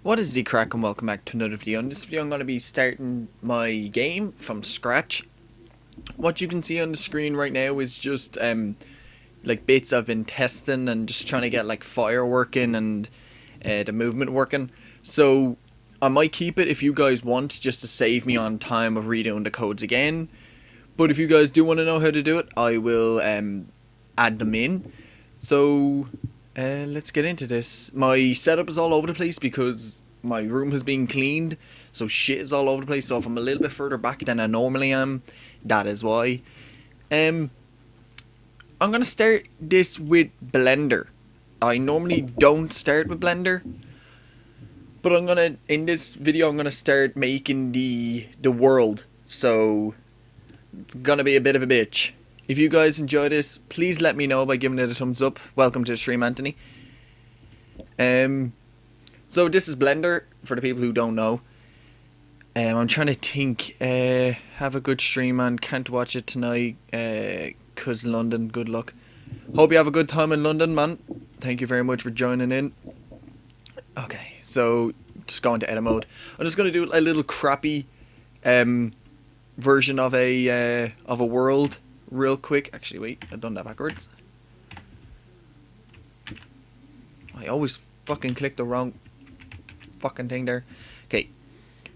What is the crack, and welcome back to another video. In this video I'm going to be starting my game from scratch. What you can see on the screen right now is just like bits I've been testing and just trying to get like fire working and the movement working. So I might keep it if you guys want, just to save me on time of redoing the codes again. But if you guys do want to know how to do it, I will add them in. So let's get into this. My setup is all over the place because my room has been cleaned, so shit is all over the place. So if I'm a little bit further back than I normally am, that is why. I'm gonna start this with Blender. I normally don't start with Blender, but in this video I'm gonna start making the world. So it's gonna be a bit of a bitch. If you guys enjoy this, please let me know by giving it a thumbs up. Welcome to the stream, Anthony. So this is Blender, for the people who don't know. I'm trying to think, have a good stream, man. Can't watch it tonight, cause London, good luck. Hope you have a good time in London, man. Thank you very much for joining in. Okay, so just go into edit mode. I'm just gonna do a little crappy, version of a world. Real quick. Actually, wait, I've done that backwards. I always fucking click the wrong fucking thing there. Okay,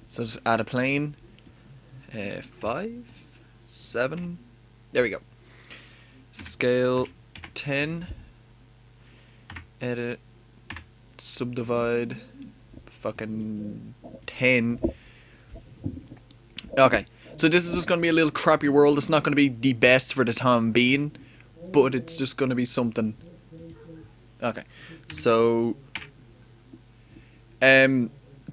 so just add a plane. 5, 7. There we go. Scale 10. Edit. Subdivide. Fucking 10. Okay. So this is just going to be a little crappy world. It's not going to be the best for the time being, but it's just going to be something. Okay, so there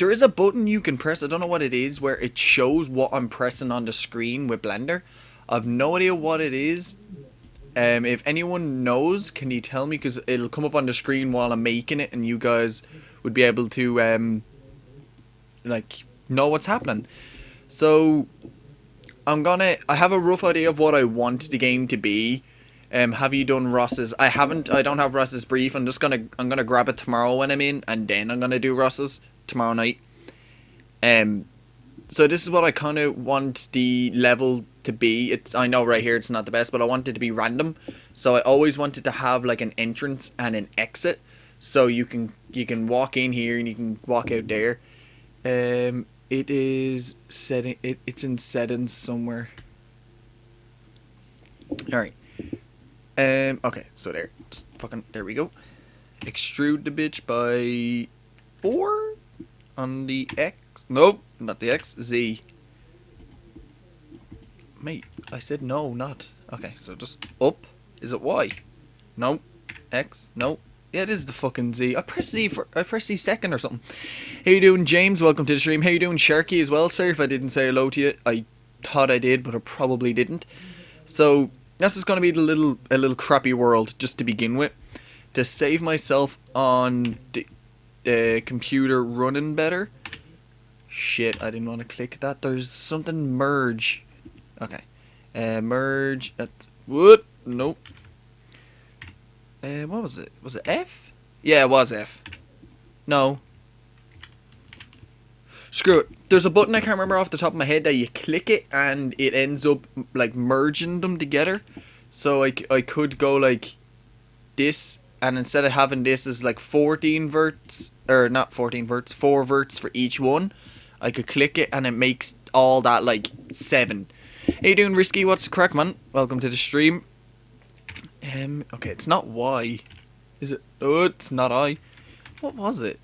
is a button you can press. I don't know what it is, where it shows what I'm pressing on the screen with Blender. I've no idea what it is. If anyone knows, can you tell me? Because it'll come up on the screen while I'm making it, and you guys would be able to like know what's happening. So I have a rough idea of what I want the game to be. Have you done Ross's? I don't have Ross's brief. I'm gonna grab it tomorrow when I'm in, and then I'm gonna do Ross's tomorrow night. So this is what I kind of want the level to be. I know right here it's not the best, but I want it to be random. So I always wanted to have like an entrance and an exit, so you can walk in here and you can walk out there. It is setting. It's in settings somewhere. All right. Okay. So there we go. Extrude the bitch by 4 on the X. Nope, not the X. Z. Mate, I said no, not. Okay. So just up. Is it Y? No. X. No. Yeah, it is the fucking Z. I press Z second or something. How you doing, James? Welcome to the stream. How you doing, Sharky, as well? Sorry if I didn't say hello to you. I thought I did, but I probably didn't. So that's just gonna be a little crappy world just to begin with, to save myself on the computer running better. Shit, I didn't want to click that. There's something merge. Okay, merge. That's what? Nope. What was it? Was it F? Yeah, it was F. No. Screw it. There's a button I can't remember off the top of my head that you click it and it ends up like merging them together. So I could go like this, and instead of having this as like 14 verts, or not 14 verts, 4 verts for each one, I could click it and it makes all that like 7. How you doing, Risky? What's the crack, man? Welcome to the stream. Okay, it's not Y. Is it? Oh, it's not I. What was it?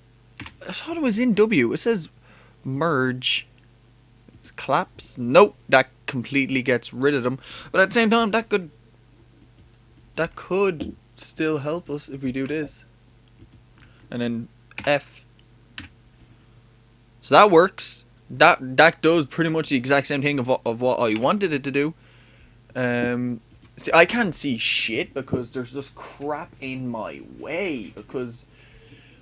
I thought it was in W. It says merge. It's collapse. Nope, that completely gets rid of them. But at the same time, that could still help us if we do this. And then F. So that works. That does pretty much the exact same thing of what I wanted it to do. See, I can't see shit because there's just crap in my way. Because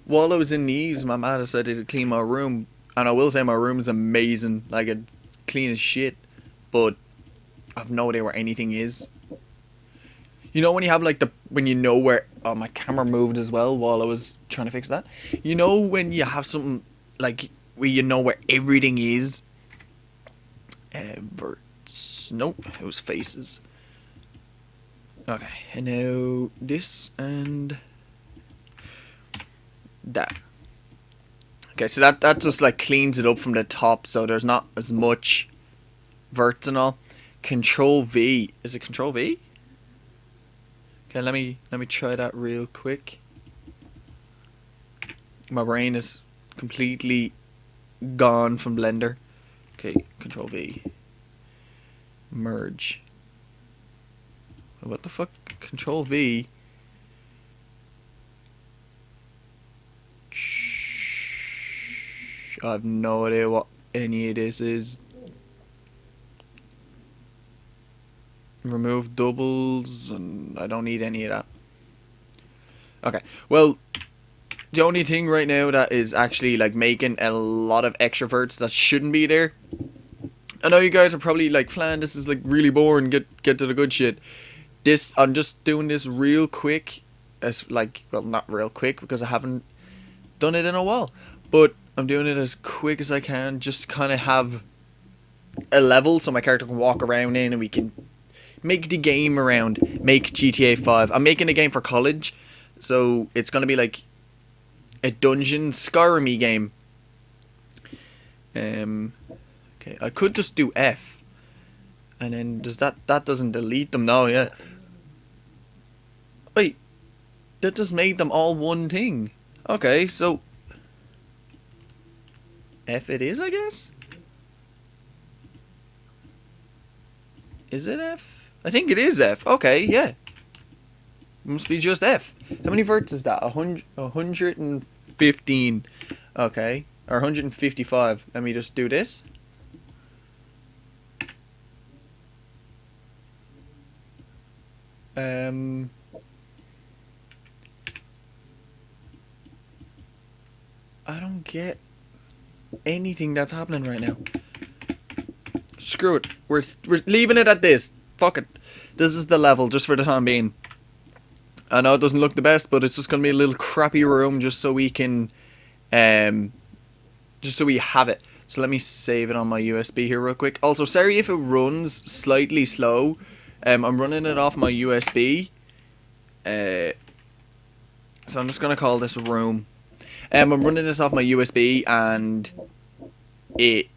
while I was in these, my mom decided to clean my room. And I will say my room is amazing. Like, it's clean as shit. But I have no idea where anything is. You know when you have like when you know where... Oh, my camera moved as well while I was trying to fix that. You know when you have something like where you know where everything is. Verts. Nope, it was faces. Okay, and now this and that. Okay, so that just like cleans it up from the top, so there's not as much verts and all. Control V. Is it Control V? Okay, let me try that real quick. My brain is completely gone from Blender. Okay, Control V. Merge. What the fuck? Control V. I have no idea what any of this is. Remove doubles, and I don't need any of that. Okay, well, the only thing right now that is actually like making a lot of extroverts that shouldn't be there. I know you guys are probably like, Flan, this is like really boring. Get to the good shit. This, I'm just doing this real quick, as like, well, not real quick because I haven't done it in a while, but I'm doing it as quick as I can, just kind of have a level so my character can walk around in and we can make the game around, make GTA 5. I'm making a game for college, so it's going to be like a dungeon Skyrim game. Okay, I could just do F. And then does that doesn't delete them now, yeah. Wait, that just made them all one thing. Okay, so F it is, I guess? Is it F? I think it is F. Okay, yeah. Must be just F. How many verts is that? 115. Okay. Or 155. Let me just do this. I don't get anything that's happening right now. Screw it. We're leaving it at this. Fuck it. This is the level just for the time being. I know it doesn't look the best, but it's just gonna be a little crappy room just so we can, just so we have it. So let me save it on my USB here real quick. Also, sorry if it runs slightly slow. I'm running it off my USB. So I'm just gonna call this room. I'm running this off my USB and I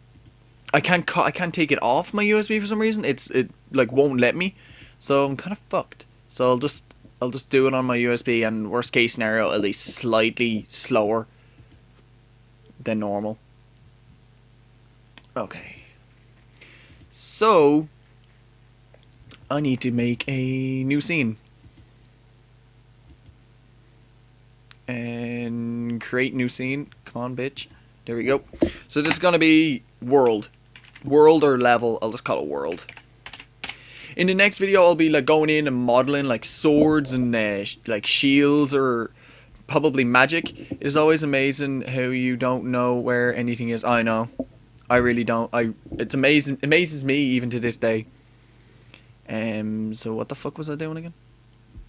can't take it off my USB for some reason. It like won't let me, so I'm kind of fucked. So I'll just do it on my USB, and worst case scenario, at least slightly slower than normal. Okay. So I need to make a new scene. And create new scene. Come on, bitch. There we go. So this is gonna be world or level. I'll just call it world. In the next video, I'll be like going in and modeling like swords and like shields or probably magic. It is always amazing how you don't know where anything is. I know, I really don't. It's amazing. It amazes me even to this day. So what the fuck was I doing again?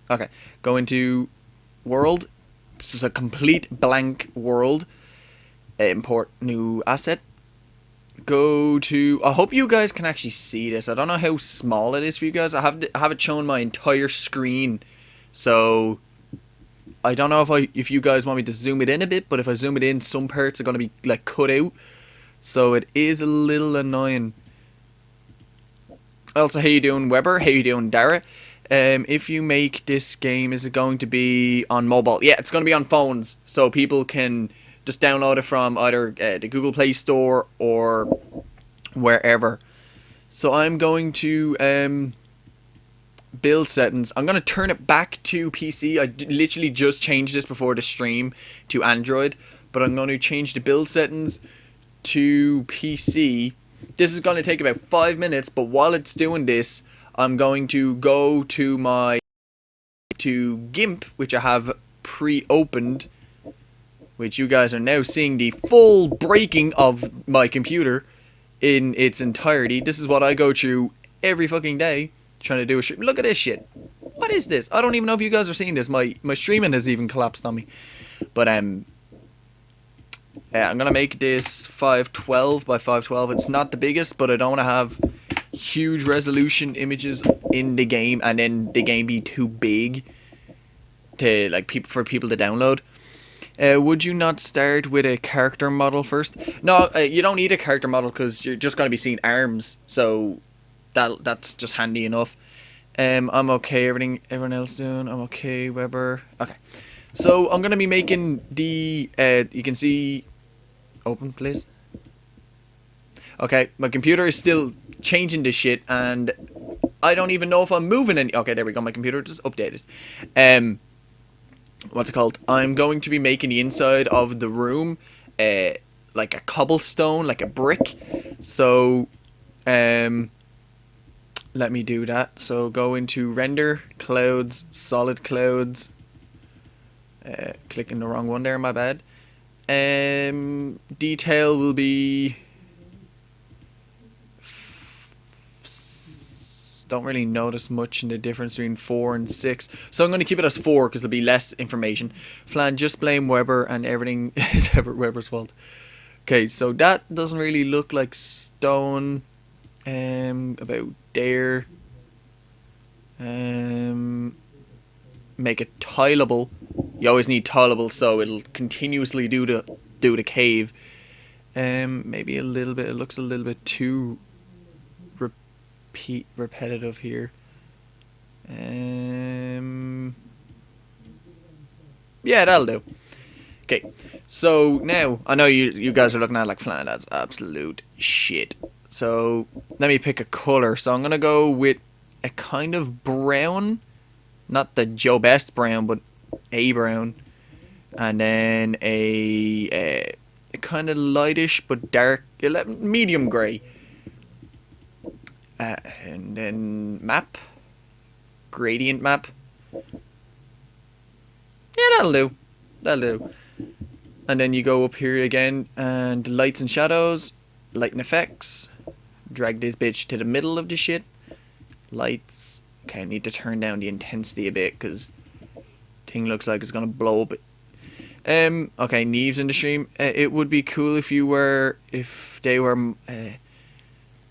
Okay, go into world. This is a complete blank world. Import new asset. Go to. I hope you guys can actually see this. I don't know how small it is for you guys. I have it showing my entire screen, so I don't know if you guys want me to zoom it in a bit. But if I zoom it in, some parts are gonna be like cut out, so it is a little annoying. Also, how you doing, Weber? How you doing, Dara? If you make this game, is it going to be on mobile? Yeah, it's going to be on phones, so people can just download it from either the Google Play Store or wherever. So I'm going to build settings. I'm going to turn it back to PC. I literally just changed this before the stream to Android, but I'm going to change the build settings to PC. This is going to take about 5 minutes, but while it's doing this, I'm going to go to GIMP, which I have pre-opened, which you guys are now seeing the full breaking of my computer in its entirety. This is what I go through every fucking day, trying to do a stream. Look at this shit. What is this? I don't even know if you guys are seeing this. My streaming has even collapsed on me. But I'm gonna make this 512 by 512. It's not the biggest, but I don't want to have huge resolution images in the game and then the game be too big to like for people to download. Would you not start with a character model first? No, you don't need a character model because you're just gonna be seeing arms, so that's just handy enough. I'm okay. Everyone else doing? I'm okay. Weber. Okay. So I'm gonna be making the. You can see. Open, please. Okay, my computer is still changing this shit, and I don't even know if I'm moving any. Okay, there we go. My computer just updated. What's it called? I'm going to be making the inside of the room, like a cobblestone, like a brick. So, let me do that. So go into render, clouds, solid clouds. Clicking the wrong one there, my bad. Detail will be. Don't really notice much in the difference between 4 and 6. So I'm going to keep it as 4 because there'll be less information. Flan, just blame Weber and everything is Weber's fault. Okay, so that doesn't really look like stone. About there. Make it tileable. You always need tileable so it'll continuously do the cave. Maybe a little bit. It looks a little bit too repetitive here. Yeah, that'll do. Okay, so now I know you guys are looking at it like, Flan, that's absolute shit. So let me pick a color. So I'm gonna go with a kind of brown, not the Joe Best brown, but a brown, and then a kind of lightish but dark, medium grey. And then map, gradient map. Yeah, that'll do. That'll do. And then you go up here again, and lights and shadows, light and effects. Drag this bitch to the middle of the shit. Lights. Okay, I need to turn down the intensity a bit because thing looks like it's gonna blow up. Okay, Neves in the stream. It would be cool if they were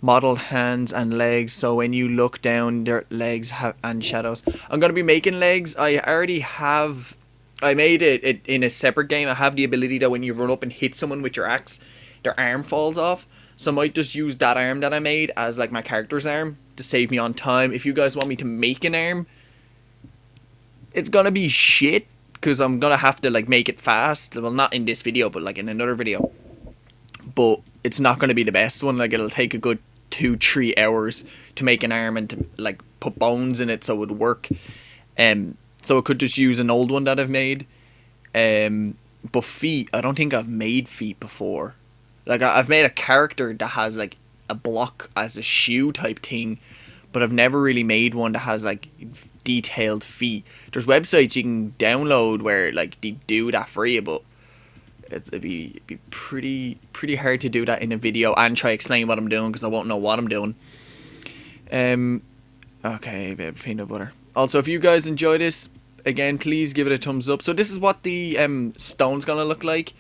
modeled hands and legs, so when you look down, their legs and shadows. I'm gonna be making legs. I made it in a separate game. I have the ability that when you run up and hit someone with your axe, their arm falls off. So I might just use that arm that I made as like my character's arm to save me on time. If you guys want me to make an arm, it's gonna be shit because I'm gonna have to like make it fast. Well, not in this video, but like in another video. But it's not gonna be the best one. Like it'll take a good 2-3 hours to make an arm and to like put bones in it so it would work. So I could just use an old one that I've made. But feet, I don't think I've made feet before. Like I've made a character that has like a block as a shoe type thing, but I've never really made one that has like detailed feet. There's websites you can download where like they do that for you, but it'd be pretty hard to do that in a video and try explain what I'm doing because I won't know what I'm doing. Okay, a bit of peanut butter. Also, if you guys enjoy this, again, please give it a thumbs up. So this is what the stone's gonna look like.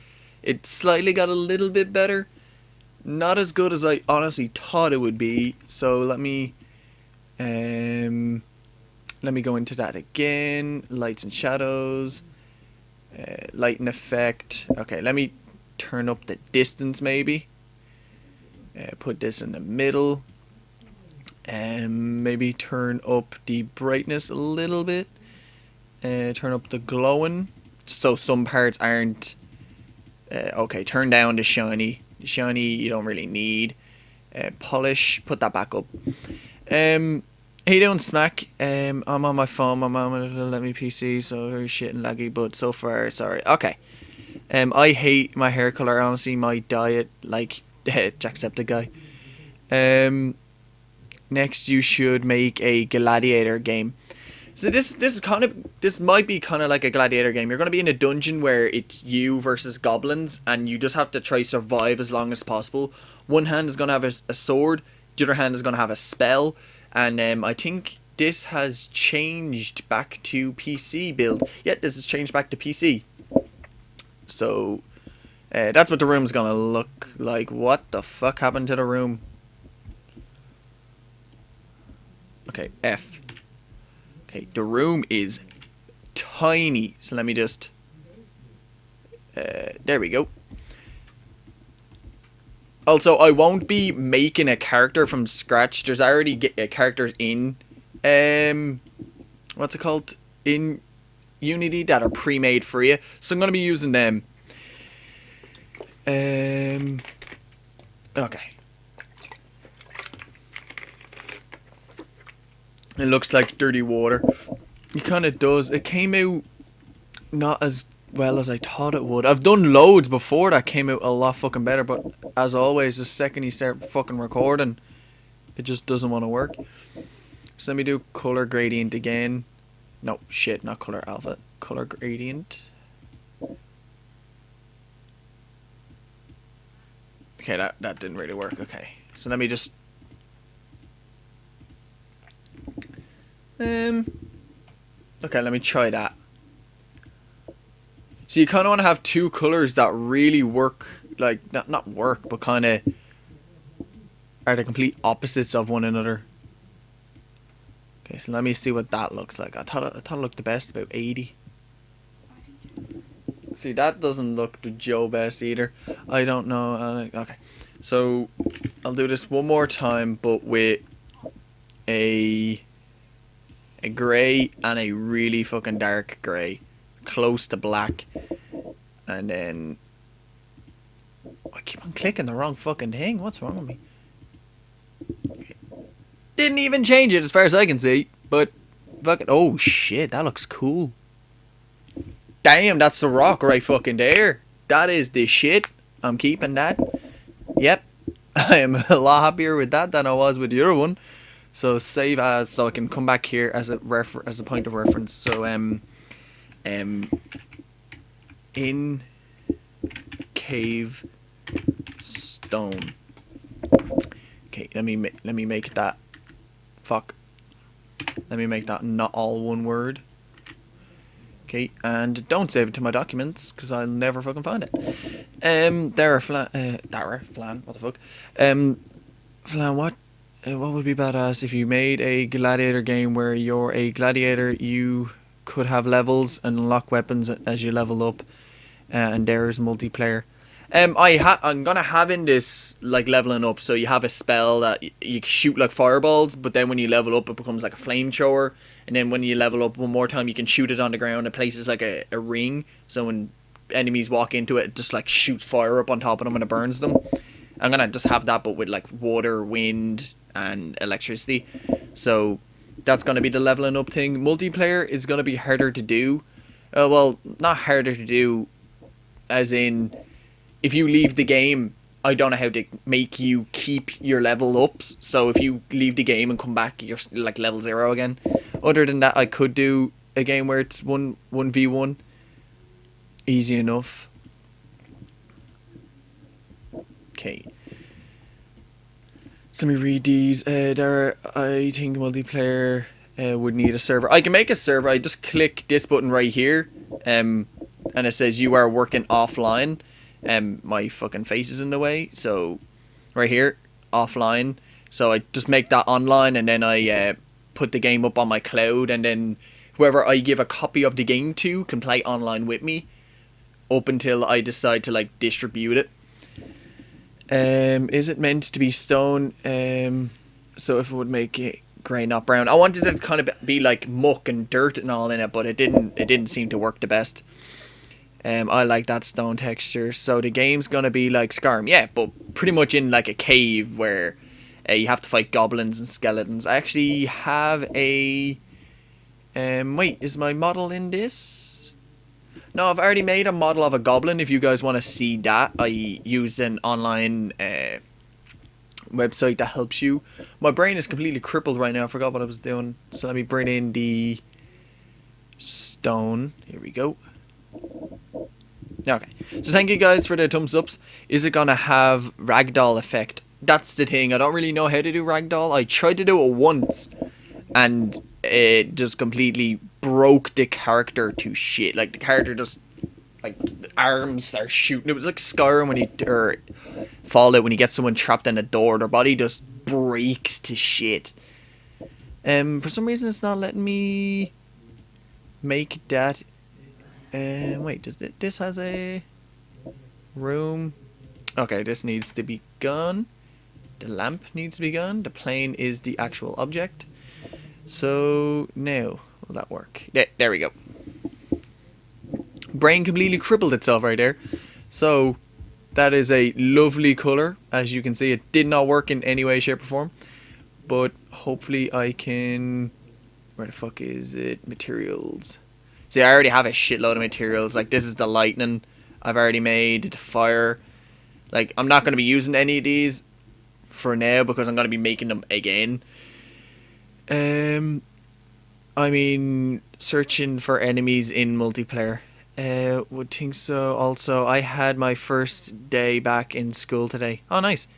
It slightly got a little bit better. Not as good as I honestly thought it would be. So let me go into that again. Lights and shadows. Light and effect. Okay, let me turn up the distance maybe. Put this in the middle. Maybe turn up the brightness a little bit. Turn up the glowing. So some parts aren't. Okay, turn down the shiny. The shiny you don't really need. Polish. Put that back up. How you doing, Smack? I'm on my phone. My mom won't let me PC, so very shit and laggy. But so far, sorry. Okay. I hate my hair color. Honestly, my diet, like Jacksepticeye. Next, you should make a gladiator game. So this might be kind of like a gladiator game. You're gonna be in a dungeon where it's you versus goblins, and you just have to try survive as long as possible. One hand is gonna have a sword. The other hand is gonna have a spell. And I think this has changed back to PC build. Yeah, this has changed back to PC. So That's what the room's gonna look like. What the fuck happened to the room? Okay, F. Okay, the room is tiny. So let me just... there we go. Also, I won't be making a character from scratch. There's already characters in... what's it called? In Unity that are pre-made for you. So I'm going to be using them. Okay. It looks like dirty water. It kind of does. It came out not as well as I thought it would. I've done loads before that came out a lot fucking better, but as always, the second you start fucking recording, it just doesn't want to work. So let me do color gradient again. No, shit, not color alpha. Color gradient. Okay, that didn't really work. Okay, so let me just... Okay, let me try that. So you kind of want to have two colors that really work, like, not work, but kind of are the complete opposites of one another. Okay, so let me see what that looks like. I thought it looked the best, about 80. See, that doesn't look the Joe best either. I don't know. Okay, so I'll do this one more time, but with a grey and a really fucking dark grey, close to black, and then I keep on clicking the wrong fucking thing. What's wrong with me? Okay. Didn't even change it as far as I can see, but fucking, oh shit, that looks cool. Damn, that's the rock right fucking there. That is the shit. I'm keeping that. Yep, I am a lot happier with that than I was with the other one. So save as, so I can come back here as a point of reference. So in cave stone. Okay, let me make that. Fuck. Let me make that not all one word. Okay, and don't save it to my documents because I'll never fucking find it. Flan. What the fuck? Flan. What would be badass if you made a gladiator game where you're a gladiator, you could have levels and unlock weapons as you level up, and there's multiplayer. I'm gonna have in this like leveling up, so you have a spell that you shoot like fireballs, but then when you level up, it becomes like a flamethrower, and then when you level up one more time, you can shoot it on the ground. It places like a ring, so when enemies walk into it, it just like shoots fire up on top of them and it burns them. I'm gonna just have that, but with like water, wind, and electricity. So that's gonna be the leveling up thing. Multiplayer is gonna be harder to do. Well, not harder to do, as in, if you leave the game, I don't know how to make you keep your level ups. So if you leave the game and come back, you're like level 0 again. Other than that, I could do a game where it's 1v1. Easy enough. Okay. So let me read these. I think multiplayer would need a server. I can make a server. I just click this button right here, and it says you are working offline. My fucking face is in the way, so right here, offline. So I just make that online, and then I put the game up on my cloud, and then whoever I give a copy of the game to can play online with me, up until I decide to like distribute it. Is it meant to be stone? So if it would make it grey, not brown. I wanted it to kind of be like muck and dirt and all in it, but it didn't seem to work the best. I like that stone texture. So the game's gonna be like Skyrim, yeah, but pretty much in like a cave where you have to fight goblins and skeletons. I actually have a... wait, is my model in this? No, I've already made a model of a goblin. If you guys want to see that, I used an online website that helps you. My brain is completely crippled right now. I forgot what I was doing. So let me bring in the stone. Here we go. Okay. So thank you guys for the thumbs ups. Is it going to have ragdoll effect? That's the thing. I don't really know how to do ragdoll. I tried to do it once, and it just completely broke the character to shit. Like, the character just, like, arms start shooting. It was like Skyrim when or Fallout when you get someone trapped in a door. Their body just breaks to shit. For some reason it's not letting me make that. Wait, this has a room? Okay, this needs to be gone. The lamp needs to be gone. The plane is the actual object. So now, will that work? There we go. Brain completely crippled itself right there. So that is a lovely colour. As you can see, it did not work in any way, shape or form. But hopefully I can... Where the fuck is it? Materials. See, I already have a shitload of materials. Like, this is the lightning I've already made. The fire. Like, I'm not going to be using any of these for now because I'm going to be making them again. I mean, searching for enemies in multiplayer. Would think so. Also, I had my first day back in school today. Oh, nice.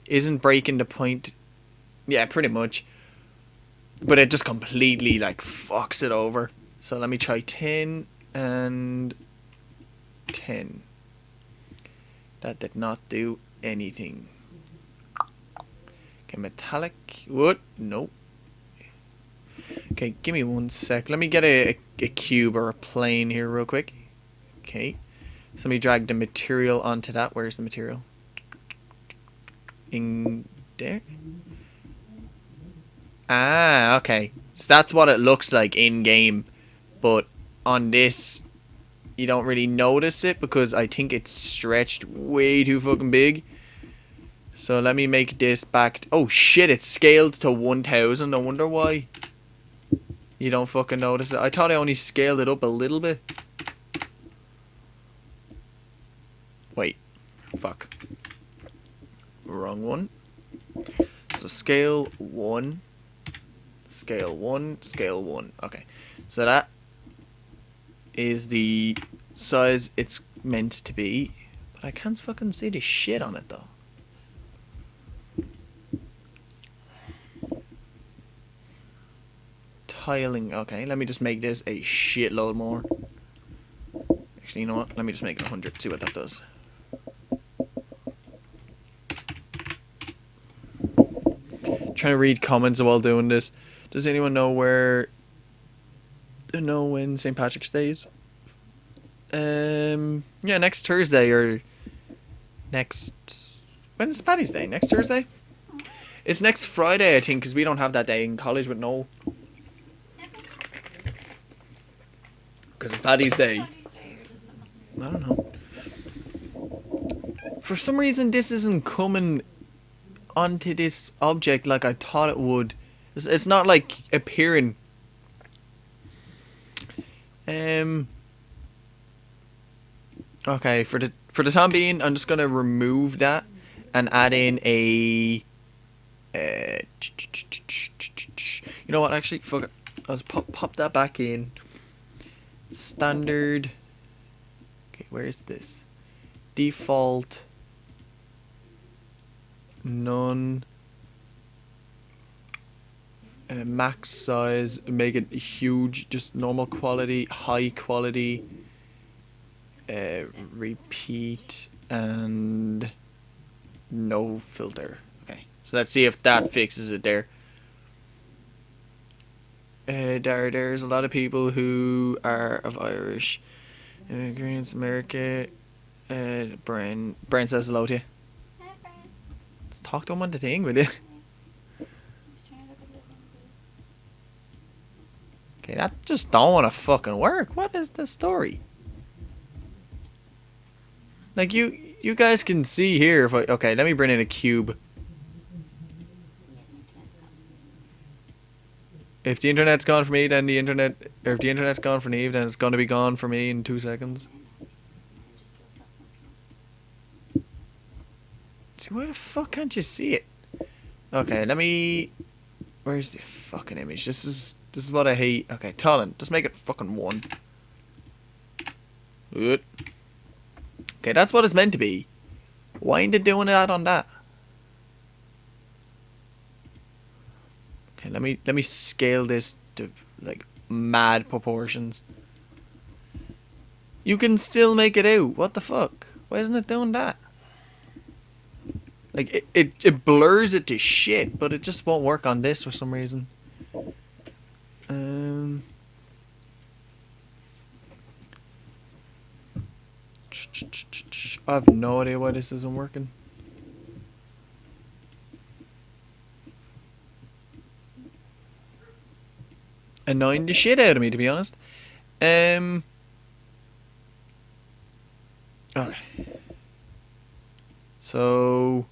Isn't breaking the point... Yeah, pretty much. But it just completely, like, fucks it over. So let me try 10 and 10. That did not do anything. Okay, metallic wood. Nope. Okay, give me 1 sec. Let me get a cube or a plane here real quick. Okay. So let me drag the material onto that. Where's the material? In there? Ah, okay. So that's what it looks like in game. But on this, you don't really notice it because I think it's stretched way too fucking big. So let me make this back. Oh shit, it's scaled to 1000. I wonder why you don't fucking notice it. I thought I only scaled it up a little bit. Wait. Fuck. Wrong one. So scale 1. Scale 1. Scale 1. Okay. So that is the size it's meant to be. But I can't fucking see the shit on it though. Tiling. Okay, let me just make this a shitload more. Actually, you know what? Let me just make it 100. See what that does. Trying to read comments while doing this. Does anyone know when St. Patrick's Day is? Yeah, next Thursday or next... When's Paddy's Day? Next Thursday? It's next Friday, I think, because we don't have that day in college with Noel. Because it's Paddy's Day. I don't know. For some reason, this isn't coming onto this object like I thought it would. It's not like appearing. Okay, for the time being, I'm just gonna remove that and add in a. You know what? Actually, fuck it. I'll just pop that back in. Standard. Okay, where is this? Default. None. Max size. Make it huge. Just normal quality. High quality. Repeat. And no filter. Okay. So let's see if that fixes it there. There's a lot of people who are of Irish immigrants. America. Brian says hello to you. Hi, Brian. Let's talk to him on the thing, will you? Okay, that just don't want to fucking work. What is the story? Like you guys can see here. If okay, let me bring in a cube. If the internet's gone for me, then the internet, or if the internet's gone for Neve, then it's gonna be gone for me in 2 seconds. See, where the fuck can't you see it? Okay, let me. Where's the fucking image? This is what I hate. Okay, Talon, just make it fucking 1. Good. Okay, that's what it's meant to be. Why ain't it doing that on that? Okay, let me scale this to like mad proportions. You can still make it out. What the fuck? Why isn't it doing that? Like, it blurs it to shit, but it just won't work on this for some reason. I have no idea why this isn't working. Annoying the shit out of me, to be honest. Okay. So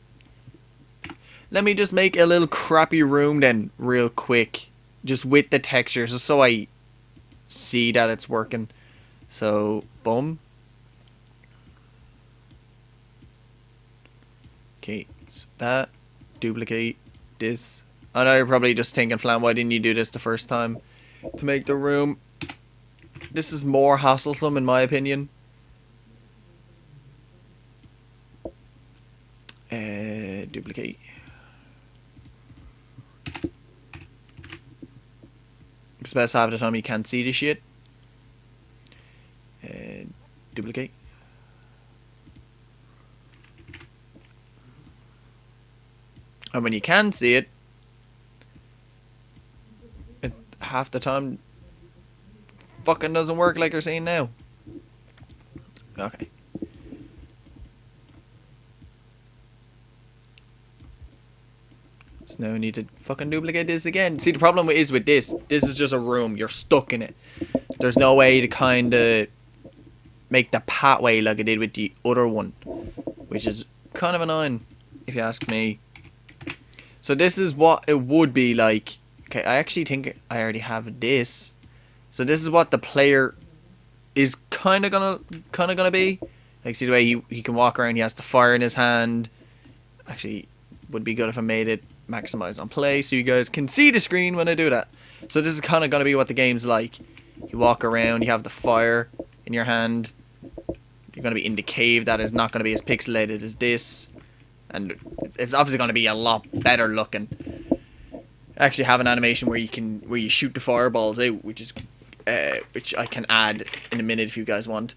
let me just make a little crappy room then, real quick, just with the textures, just so I see that it's working. So boom. Okay, so that, duplicate this. I know you're probably just thinking, Flan, why didn't you do this the first time to make the room? This is more hasslesome in my opinion. Duplicate. It's best half of the time you can't see the shit. Duplicate. And when you can see it, half the time fucking doesn't work like you're seeing now. Okay. So now I need to fucking duplicate this again. See, the problem is with this is just a room. You're stuck in it. There's no way to kind of make the pathway like I did with the other one, which is kind of annoying if you ask me. So this is what it would be like. Okay, I actually think I already have this. So this is what the player is kind of gonna be. Like, see the way he can walk around. He has the fire in his hand. Actually, would be good if I made it maximize on play so you guys can see the screen when I do that. So this is kind of gonna be what the game's like. You walk around. You have the fire in your hand. You're gonna be in the cave. That is not gonna be as pixelated as this, and it's obviously gonna be a lot better looking. I actually have an animation where you shoot the fireballs out, which I can add in a minute if you guys want.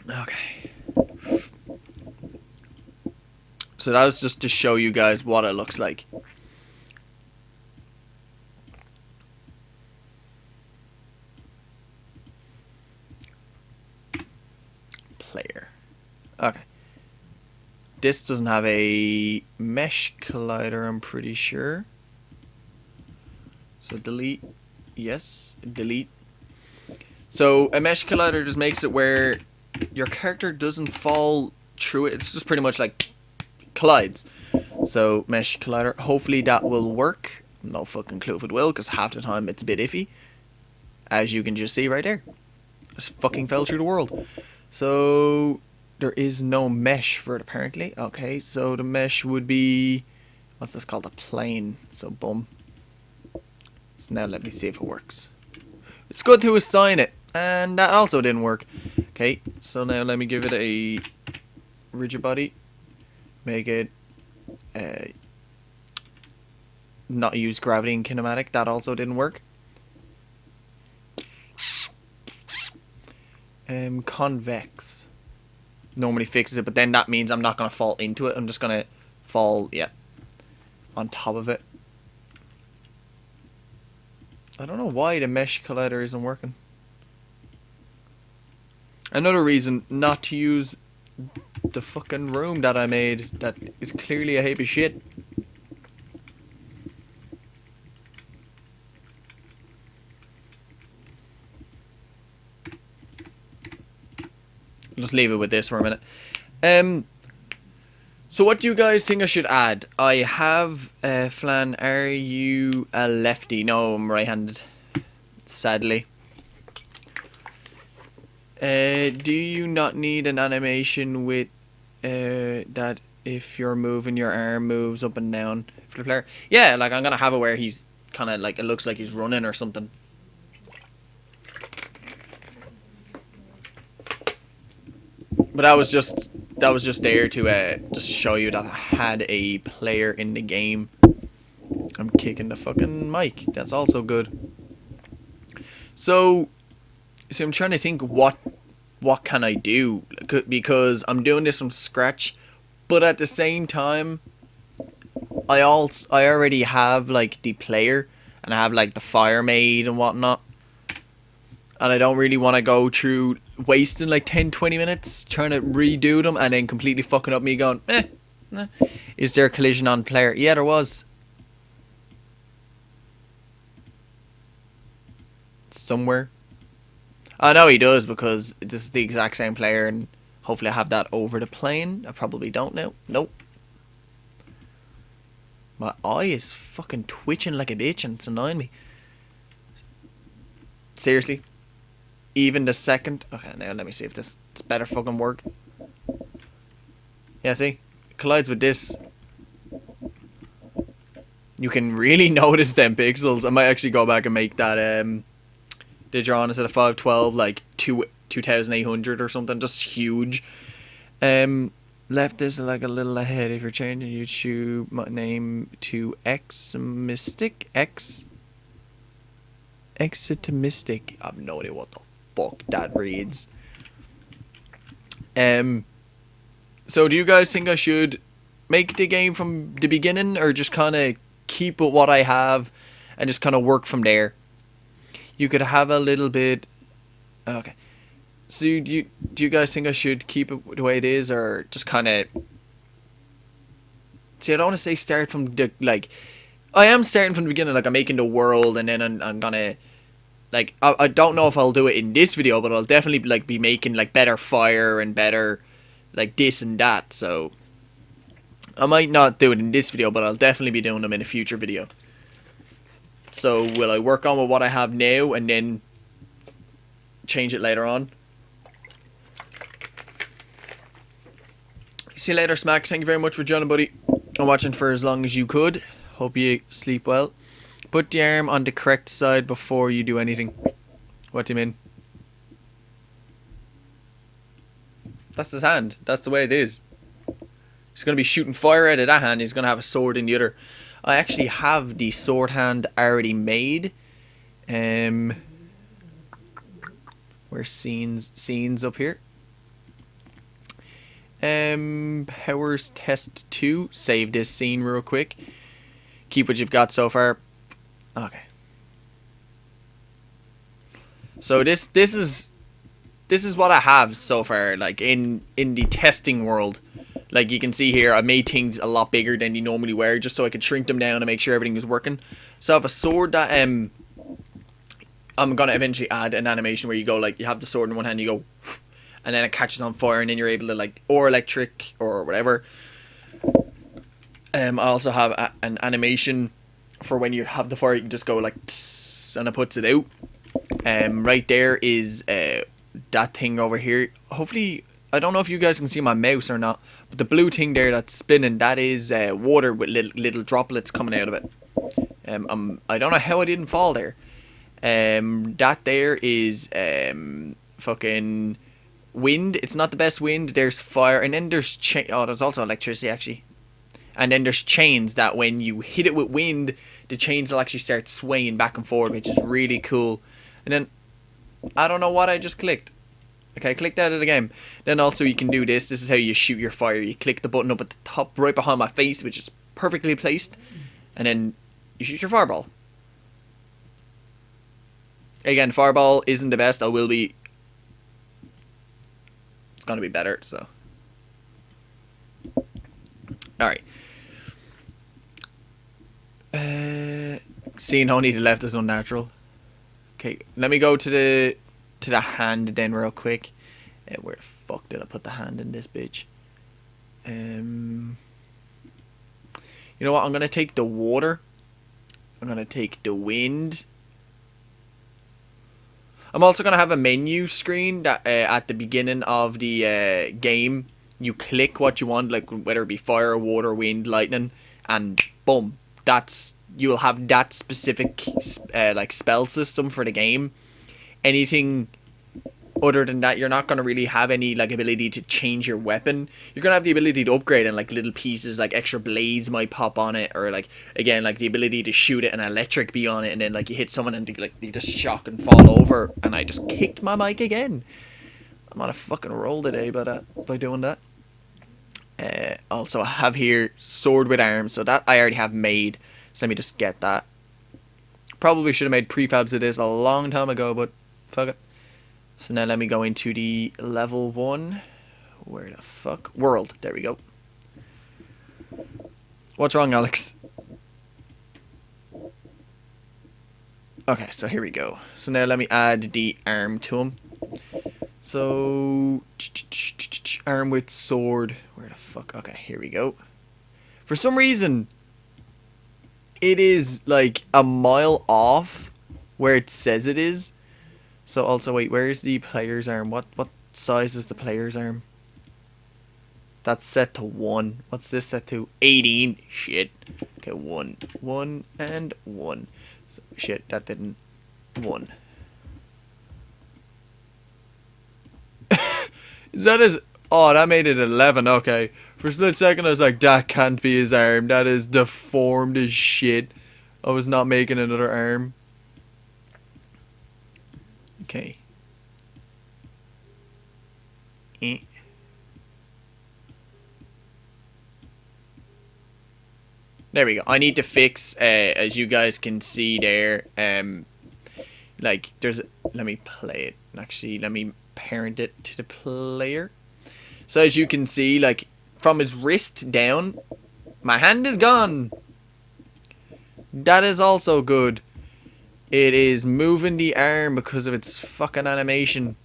Okay. So that was just to show you guys what it looks like. Player. Okay. This doesn't have a mesh collider, I'm pretty sure. So delete. Yes, delete. So a mesh collider just makes it where your character doesn't fall through it. It's just pretty much like collides. So mesh collider. Hopefully that will work. No fucking clue if it will, because half the time it's a bit iffy. As you can just see right there. Just fucking fell through the world. So there is no mesh for it apparently. Okay, so the mesh would be, what's this called, a plane. So boom. So now let me see if it works. It's good to assign it, and that also didn't work. Okay, so now let me give it a rigid body. Make it not use gravity and kinematic. That also didn't work. Convex normally fixes it, but then that means I'm not going to fall into it. I'm just going to fall, yeah, on top of it. I don't know why the mesh collider isn't working. Another reason not to use the fucking room that I made that is clearly a heap of shit. Just leave it with this for a minute. So what do you guys think I should add? I have Flan, are you a lefty? No, I'm right-handed. Sadly. Do you not need an animation with that if you're moving, your arm moves up and down for the player? Yeah, like I'm gonna have it where he's kind of like, it looks like he's running or something. But that was just there to just show you that I had a player in the game. I'm kicking the fucking mic. That's also good. So, see, I'm trying to think what can I do, because I'm doing this from scratch, but at the same time, I already have like the player, and I have like the fire made and whatnot, and I don't really want to go through wasting like 10-20 minutes trying to redo them and then completely fucking up me going Is there a collision on player? Yeah, there was. Somewhere. I know he does, because this is the exact same player, and hopefully I have that over the plane. I probably don't know. Nope. My eye is fucking twitching like a bitch and it's annoying me. Seriously. Even the second... Okay, now let me see if this better fucking work. Yeah, see? It collides with this. You can really notice them pixels. I might actually go back and make that... the drawing instead of 512, like 2800 or something. Just huge. Left is like a little ahead. If you're changing YouTube name to X Mystic, Exit Mystic. I have no idea what the fuck that reads. So do you guys think I should make the game from the beginning, or just kind of keep with what I have and just kind of work from there? You could have a little bit. Okay. So do you guys think I should keep it the way it is, or just kind of... See, I don't want to say start from the, like... I am starting from the beginning, like I'm making the world, and then I'm gonna... Like, I don't know if I'll do it in this video, but I'll definitely like be making like better fire and better like this and that, so... I might not do it in this video, but I'll definitely be doing them in a future video. So will I work on with what I have now and then change it later on? See you later, Smack. Thank you very much for joining, buddy, and watching for as long as you could. Hope you sleep well. Put the arm on the correct side before you do anything. What do you mean? That's his hand. That's the way it is. He's going to be shooting fire out of that hand. He's going to have a sword in the other. I actually have the sword hand already made. Where's scenes up here? Powers test 2. Save this scene real quick. Keep what you've got so far. Okay. So this is what I have so far, like in the testing world. Like you can see here, I made things a lot bigger than they normally were, just so I could shrink them down and make sure everything is working. So I have a sword that I'm gonna eventually add an animation where you go, like, you have the sword in one hand, you go, and then it catches on fire, and then you're able to, like, or electric or whatever. I also have an animation for when you have the fire, you can just go like, and it puts it out. Right there is that thing over here. Hopefully, I don't know if you guys can see my mouse or not, but the blue thing there that's spinning, that is water with little droplets coming out of it. I don't know how it didn't fall there. That there is fucking wind. It's not the best wind. There's fire, and then there's there's also electricity actually. And then there's chains that when you hit it with wind, the chains will actually start swaying back and forward, which is really cool. And then I don't know what I just clicked. Okay, I clicked out of the game. Then also you can do this. This is how you shoot your fire. You click the button up at the top right behind my face, which is perfectly placed, and then you shoot your fireball. Again, fireball isn't the best. It's gonna be better, so. Alright. Seeing only the left is unnatural. Okay, let me go to the hand then real quick. Where the fuck did I put the hand in this bitch? You know what? I'm gonna take the water. I'm gonna take the wind. I'm also gonna have a menu screen that at the beginning of the game, you click what you want, like whether it be fire, water, wind, lightning, and boom, you'll have that specific like spell system for the game. Anything other than that, you're not going to really have any like ability to change your weapon. You're going to have the ability to upgrade, and like little pieces like extra blades might pop on it, or like again like the ability to shoot it and electric be on it, and then like you hit someone and they just shock and fall over. And I just kicked my mic again. I'm on a fucking roll today by doing that. Also I have here sword with arms, so that I already have made, so let me just get that. Probably should have made prefabs of this a long time ago, but fuck it. So now let me go into the level 1. Where the fuck? World. There we go. What's wrong, Alex? Okay, so here we go. So now let me add the arm to him. So arm with sword. Where the fuck? Okay, here we go. For some reason, it is like a mile off where it says it is. So also wait, where's the player's arm? What size is the player's arm? That's set to 1. What's this set to? 18. Shit. Okay, 1, 1, and 1. So, shit, that didn't. 1. Is that his? Oh, that made it 11. Okay. For a split second, I was like, that can't be his arm. That is deformed as shit. I was not making another arm. Okay. There we go. I need to fix, as you guys can see there, like, there's, let me play it. Actually, let me parent it to the player. So as you can see, like, from his wrist down, my hand is gone. That is also good. It is moving the arm because of its fucking animation.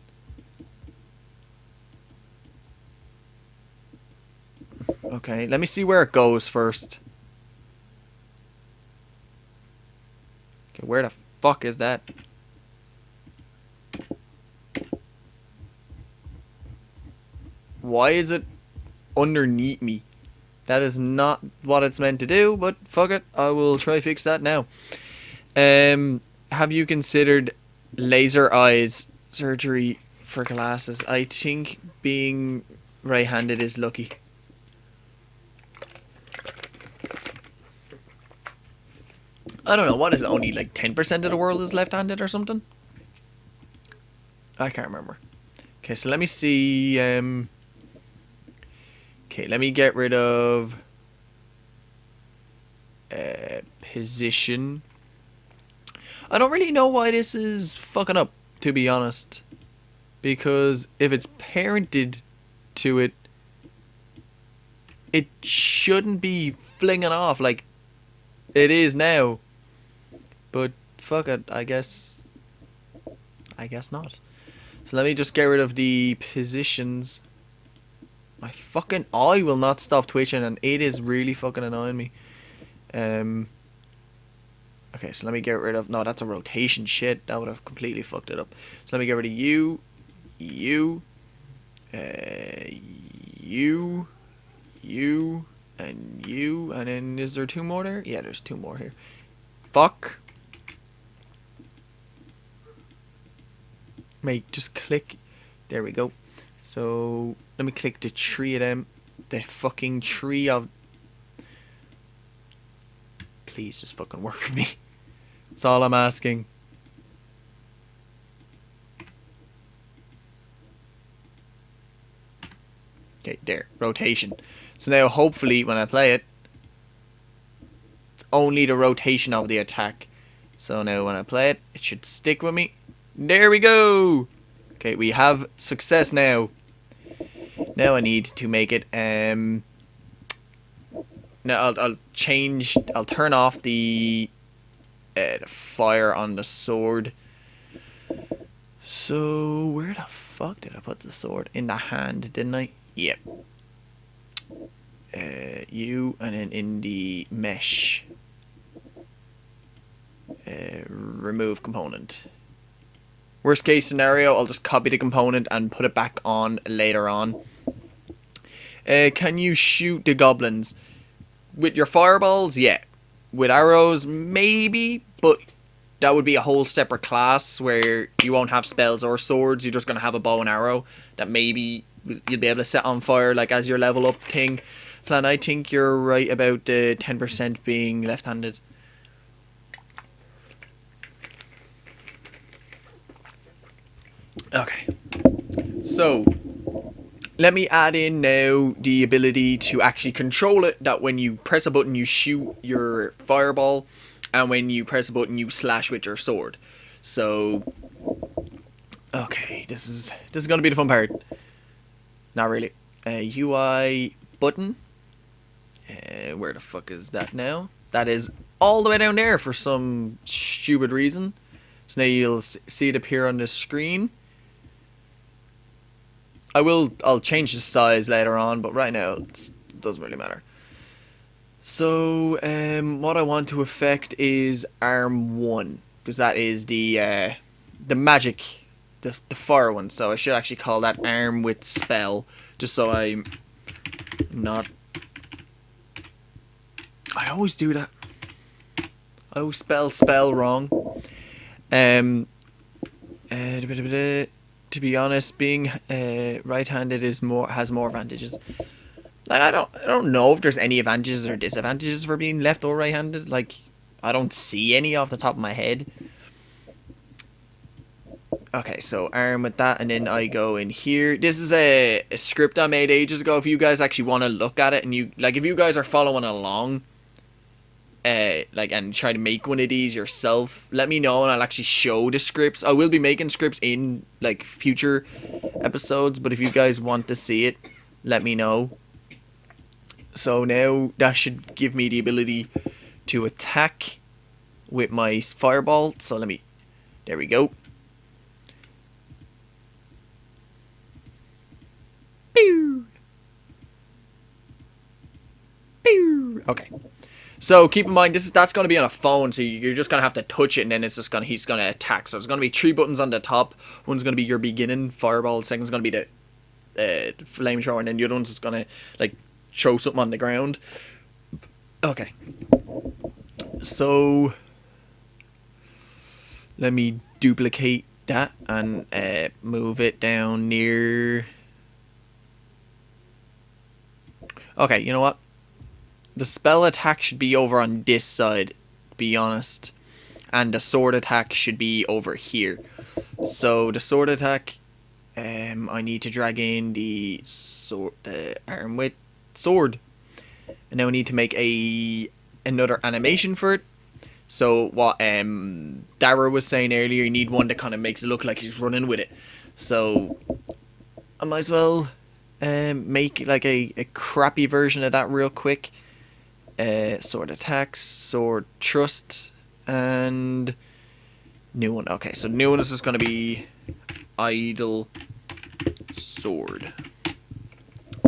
Okay, let me see where it goes first. Okay, where the fuck is that? Why is it underneath me? That is not what it's meant to do, but fuck it. I will try fix that now. Have you considered laser eyes surgery for glasses? I think being right-handed is lucky. I don't know, what is it, only like 10% of the world is left-handed or something? I can't remember. Okay, so let me see, okay, let me get rid of position. I don't really know why this is fucking up, to be honest. Because if it's parented to it, it shouldn't be flinging off like it is now. But fuck it, I guess not. So let me just get rid of the positions. My fucking eye will not stop twitching, and it is really fucking annoying me. Okay, so let me get rid of... No, that's a rotation. Shit, that would have completely fucked it up. So let me get rid of you, you, and you. And then is there 2 more there? Yeah, there's 2 more here. Fuck. Mate, just click. There we go. So let me click the 3 of them. The fucking 3 of... Please just fucking work with me. That's all I'm asking. Okay, there. Rotation. So now hopefully when I play it, it's only the rotation of the attack. So now when I play it, it should stick with me. There we go. Okay, we have success now. Now I need to make it, now I'll turn off the fire on the sword. So where the fuck did I put the sword? In the hand, didn't I? Yep. You, and then in the mesh. Remove component. Worst case scenario, I'll just copy the component and put it back on later on. Can you shoot the goblins? With your fireballs, yeah. With arrows, maybe, but that would be a whole separate class where you won't have spells or swords. You're just gonna have a bow and arrow that maybe you'll be able to set on fire like as your level up thing. Flan, I think you're right about the 10% being left-handed. Okay. So, let me add in now the ability to actually control it, that when you press a button you shoot your fireball, and when you press a button you slash with your sword. So, okay, this is going to be the fun part. Not really. UI button. Where the fuck is that now? That is all the way down there for some stupid reason. So now you'll see it appear on the screen. I'll change the size later on, but right now it doesn't really matter. So what I want to affect is arm 1, because that is the magic, the fire one. So I should actually call that arm with spell, just so I'm not. I always do that. I always spell wrong. To be honest, being right-handed has more advantages. Like I don't know if there's any advantages or disadvantages for being left or right-handed. Like I don't see any off the top of my head. Okay, so arm with that, and then I go in here. This is a script I made ages ago. If you guys actually want to look at it, and if you guys are following along, and try to make one of these yourself, let me know and I'll actually show the scripts. I will be making scripts in like future episodes, but if you guys want to see it, let me know. So now that should give me the ability to attack with my fireball. So there we go. Pew! Pew! Okay. So keep in mind that's going to be on a phone, so you're just going to have to touch it, and then he's going to attack. So there's going to be 3 buttons on the top. One's going to be your beginning fireball, the second's going to be the flamethrower, and then the other one's just going to like throw something on the ground. Okay. So let me duplicate that and move it down near. Okay, you know what? The spell attack should be over on this side, to be honest. And the sword attack should be over here. So the sword attack, I need to drag in the arm with sword. And now I need to make another animation for it. So what Dara was saying earlier, you need one that kind of makes it look like he's running with it. So I might as well make like a crappy version of that real quick. Sword attacks, sword thrust, and new one. Okay, so new one is just going to be idle sword.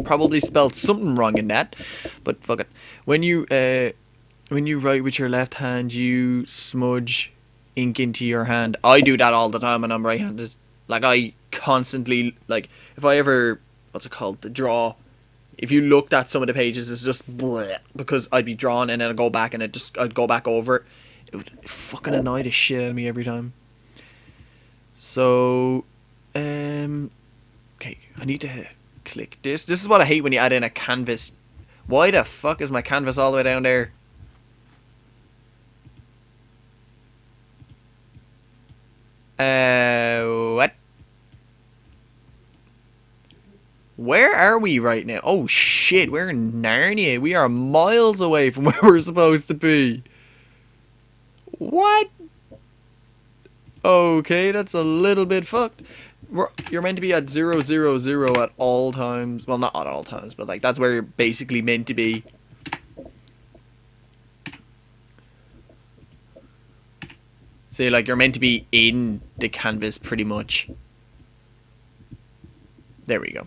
Probably spelled something wrong in that, but fuck it. When you write with your left hand, you smudge ink into your hand. I do that all the time when I'm right-handed. Like I constantly, like if I ever, what's it called, the draw. If you looked at some of the pages, it's just bleh, because I'd be drawn and then I'd go back and I'd go back over it. It would fucking annoy the shit out of me every time. So, okay, I need to click this. This is what I hate when you add in a canvas. Why the fuck is my canvas all the way down there? What? Where are we right now? Oh shit, we're in Narnia. We are miles away from where we're supposed to be. What? Okay, that's a little bit fucked. You're meant to be at 0, 0, 0 at all times. Well, not at all times, but like that's where you're basically meant to be. So like you're meant to be in the canvas pretty much. There we go.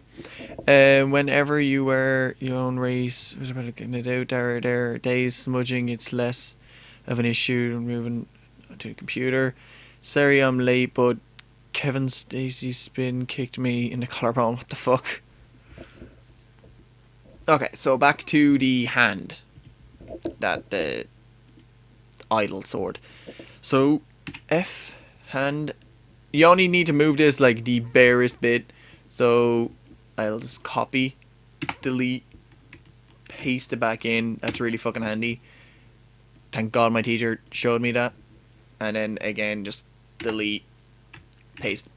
Whenever you wear your own race, there are days smudging, it's less of an issue than moving to a computer. Sorry I'm late, but Kevin Stacy's spin kicked me in the collarbone. What the fuck? Okay, so back to the hand. That idle sword. So F hand. You only need to move this like the barest bit. So I'll just copy, delete, paste it back in. That's really fucking handy. Thank God my teacher showed me that. And then again, just delete, paste,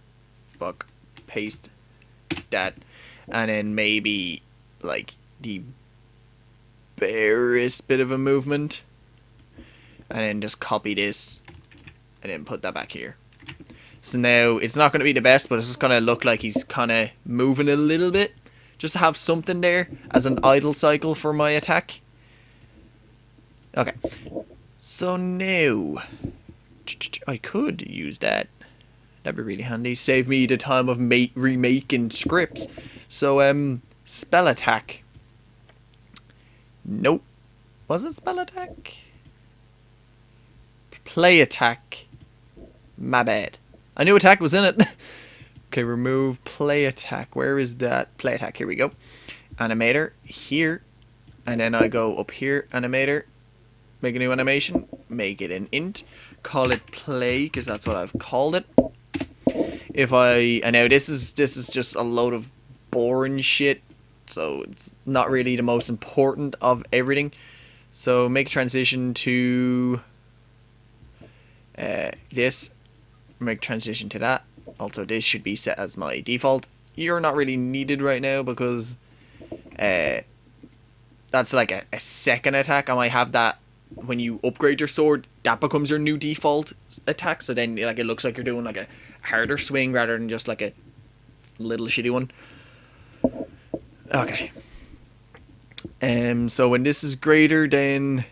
paste that. And then maybe like the barest bit of a movement. And then just copy this and then put that back here. So now it's not going to be the best, but it's just going to look like he's kind of moving a little bit. Just to have something there as an idle cycle for my attack. Okay. So now I could use that. That'd be really handy. Save me the time of remaking scripts. So spell attack. Nope. Was it spell attack? Play attack. My bad. I knew attack was in it. Okay, remove play attack. Where is that? Play attack. Here we go. Animator. Here. And then I go up here. Animator. Make a new animation. Make it an int. Call it play, because that's what I've called it. And now this is just a load of boring shit. So it's not really the most important of everything. So make a transition to this. Make transition to that. Also, this should be set as my default. You're not really needed right now because that's like a second attack. I might have that when you upgrade your sword. That becomes your new default attack. So then like it looks like you're doing like a harder swing rather than just like a little shitty one. Okay. So when this is greater than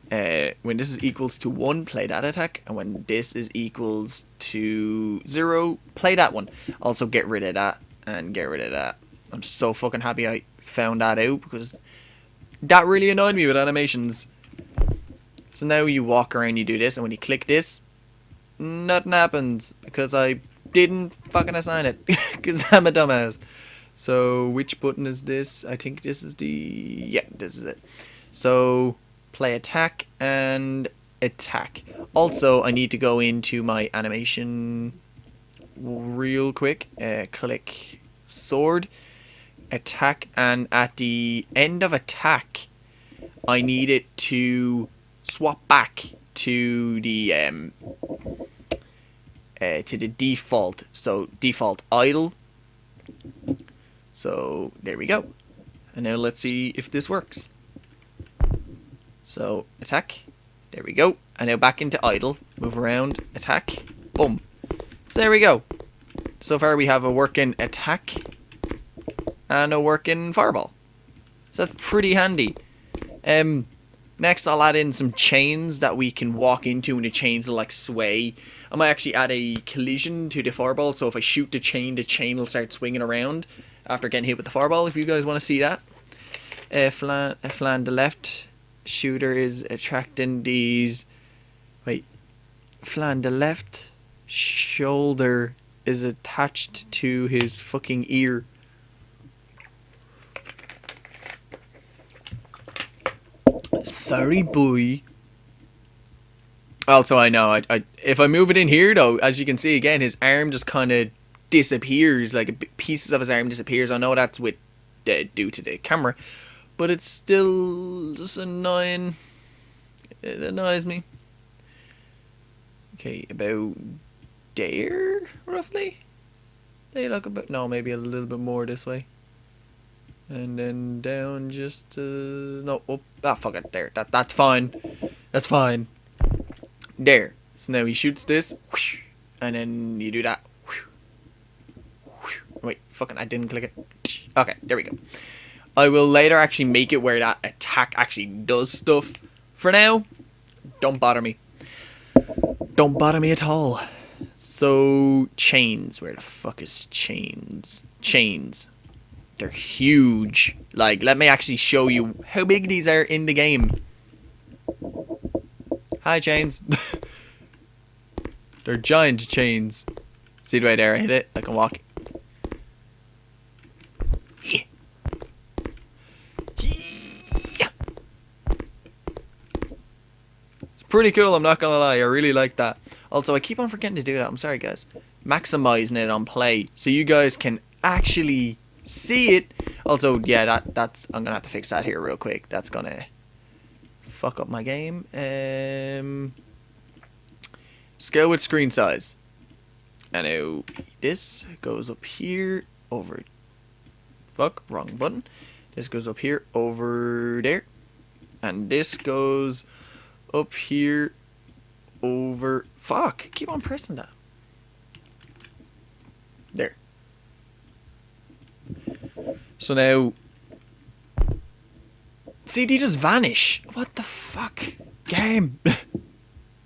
when this is equals to 1, play that attack, and when this is equals to 0, play that one. Also get rid of that and get rid of that. I'm so fucking happy I found that out because that really annoyed me with animations. So now you walk around, you do this, and when you click this, nothing happens because I didn't fucking assign it because I'm a dumbass. So which button is this? I think this is this is it. So play attack and attack. Also, I need to go into my animation real quick. Click sword, attack, and at the end of attack, I need it to swap back to the default. So default idle. So there we go. And now let's see if this works. So attack, there we go. And now back into idle, move around, attack, boom. So there we go. So far we have a working attack and a working fireball. So that's pretty handy. Next I'll add in some chains that we can walk into and the chains will like sway. I might actually add a collision to the fireball, so if I shoot the chain will start swinging around after getting hit with the fireball, if you guys want to see that. Flan the left shooter is attracting these. Wait. Flan the left shoulder is attached to his fucking ear. Sorry, boy. Also, I know, if I move it in here, though, as you can see, again, his arm just kind of disappears. Like, pieces of his arm disappears. I know that's due to the camera, but it's still just annoying. It annoys me. Okay, about there, roughly? They look about, no, maybe a little bit more this way. And then down just no, oh, fuck it, there, that's fine. That's fine. There. So now he shoots this, whoosh, and then you do that. Whoosh, whoosh. Wait, fucking, I didn't click it. Okay, there we go. I will later actually make it where that attack actually does stuff. For now, don't bother me. Don't bother me at all. So, chains. Where the fuck is chains? Chains. They're huge. Like, let me actually show you how big these are in the game. Hi, chains. They're giant chains. See the way there I hit it? I can walk. Yeah. Yeah. It's pretty cool, I'm not gonna lie. I really like that. Also, I keep on forgetting to do that. I'm sorry, guys. Maximizing it on play so you guys can actually see it. Also, yeah, that's I'm gonna have to fix that here real quick. That's gonna fuck up my game. Scale with screen size. And now this goes up here over. Fuck, wrong button. This goes up here over there, and this goes up here over. Fuck, keep on pressing that. There. So now, see, they just vanish. What the fuck, game?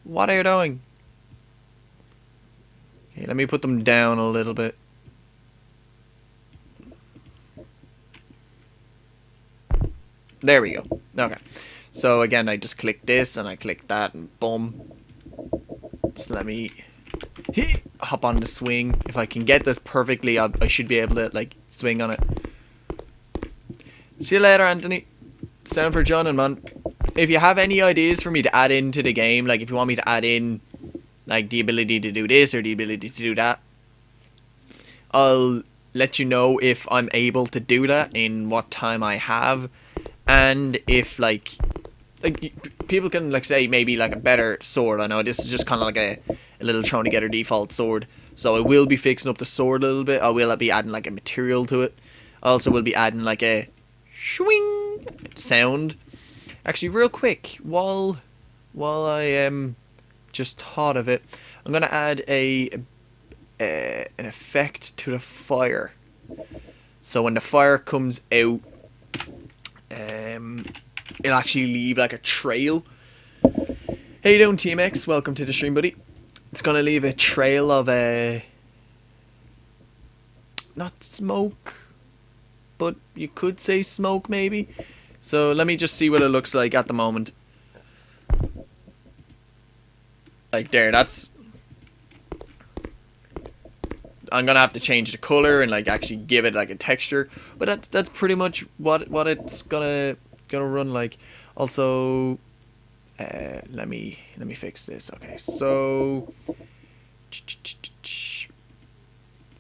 What are you doing? Okay, let me put them down a little bit. There we go. Okay. So again, I just click this and I click that and boom. So let me hop on the swing. If I can get this perfectly, I should be able to like swing on it. See you later, Anthony. Sound for John and man. If you have any ideas for me to add into the game, like if you want me to add in like the ability to do this or the ability to do that, I'll let you know if I'm able to do that in what time I have. And if like people can like say maybe like a better sword. I know this is just kind of like a little thrown together default sword, so I will be fixing up the sword a little bit. I will be adding like a material to it. I also will be adding like a swing sound. Actually, real quick, while I just thought of it, I'm gonna add an effect to the fire. So when the fire comes out, it'll actually leave like a trail. How you doing, Team X? Welcome to the stream, buddy. It's gonna leave a trail of not smoke, but you could say smoke maybe. So let me just see what it looks like at the moment. Like there, that's. I'm gonna have to change the color and like actually give it like a texture, but that's pretty much what it's gonna run like. Also, let me fix this. Okay, so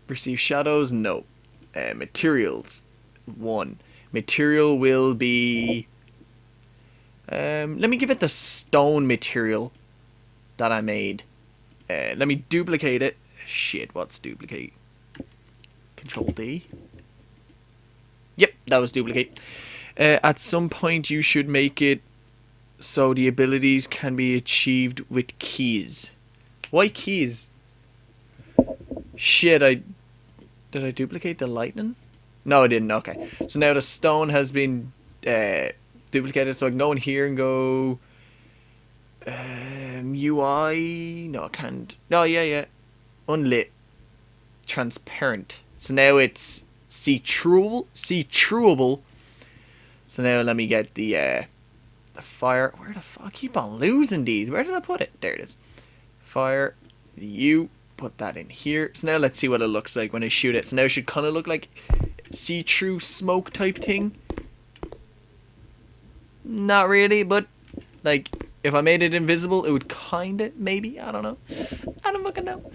receive shadows. No, materials 1. Material will be. Let me give it the stone material that I made. Let me duplicate it. Shit, what's duplicate? Control D. Yep, that was duplicate. At some point you should make it so the abilities can be achieved with keys. Why keys? Shit, did I duplicate the lightning? No, I didn't. Okay. So now the stone has been duplicated, so I can go in here and go UI. No, I can't. No, yeah. Unlit, transparent. So now it's see-throughable. So now let me get the fire. Where the fuck? I keep on losing these. Where did I put it? There it is. Fire. You put that in here. So now let's see what it looks like when I shoot it. So now it should kind of look like see-through smoke type thing. Not really, but like if I made it invisible, it would kind of maybe. I don't know. I don't fucking know.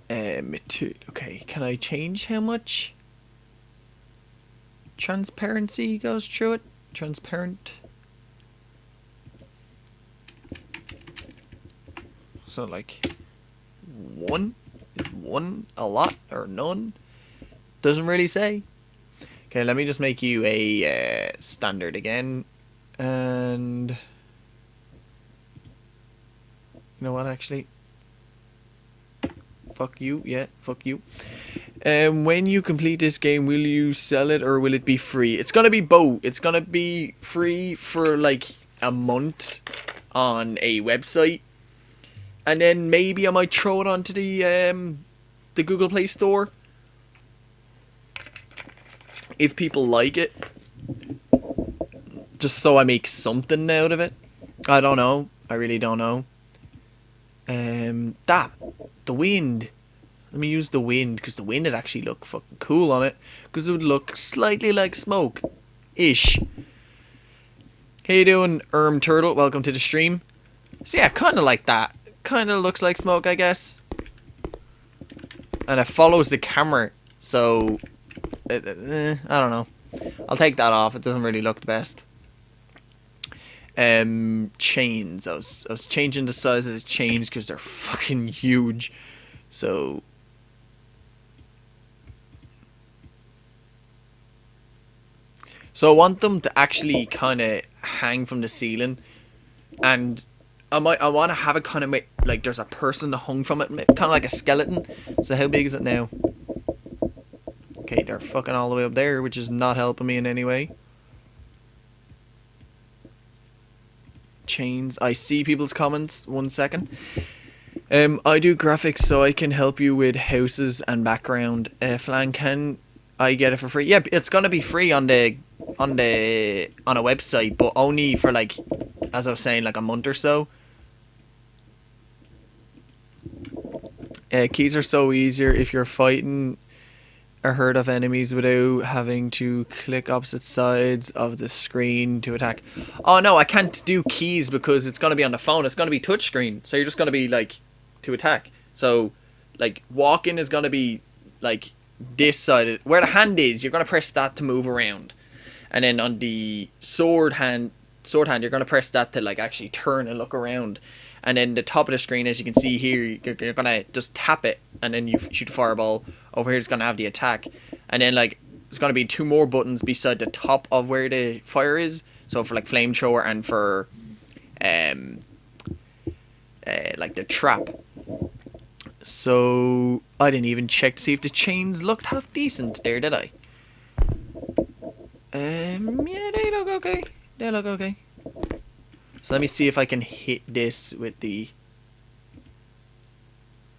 Okay, can I change how much transparency goes through it? Transparent. So like 1? Is 1 a lot or none? Doesn't really say. Okay, let me just make you a standard again, and you know what, actually, fuck you, yeah, fuck you. When you complete this game, will you sell it or will it be free? It's gonna be both. It's gonna be free for like a month on a website, and then maybe I might throw it onto the Google Play Store if people like it, just so I make something out of it. I don't know. I really don't know. The wind. Let me use the wind, because the wind would actually look fucking cool on it, because it would look slightly like smoke-ish. How you doing, Turtle? Welcome to the stream. So yeah, kind of like that. Kind of looks like smoke, I guess. And it follows the camera, so I don't know. I'll take that off. It doesn't really look the best. Chains. I was changing the size of the chains because they're fucking huge. So I want them to actually kind of hang from the ceiling, and I want to have it kind of like there's a person hung from it, kind of like a skeleton. So how big is it now? Okay, they're fucking all the way up there, which is not helping me in any way. Chains. I see people's comments. 1 second. I do graphics, so I can help you with houses and background. Flan, can I get it for free? Yeah, it's gonna be free on a website, but only for like, as I was saying, like a month or so. Keys are so easier if you're fighting a herd of enemies without having to click opposite sides of the screen to attack. Oh no, I can't do keys because it's gonna be on the phone. It's gonna be touchscreen, so you're just gonna be like to attack. So like walking is gonna be like this side where the hand is. You're gonna press that to move around, and then on the sword hand, you're gonna press that to like actually turn and look around. And then the top of the screen, as you can see here, you're gonna just tap it, and then you shoot a fireball. Over here, it's gonna have the attack, and then like there's gonna be 2 more buttons beside the top of where the fire is. So for like flamethrower and for like the trap. So I didn't even check to see if the chains looked half decent there, did I? Yeah, they look okay. They look okay. So let me see if I can hit this with the.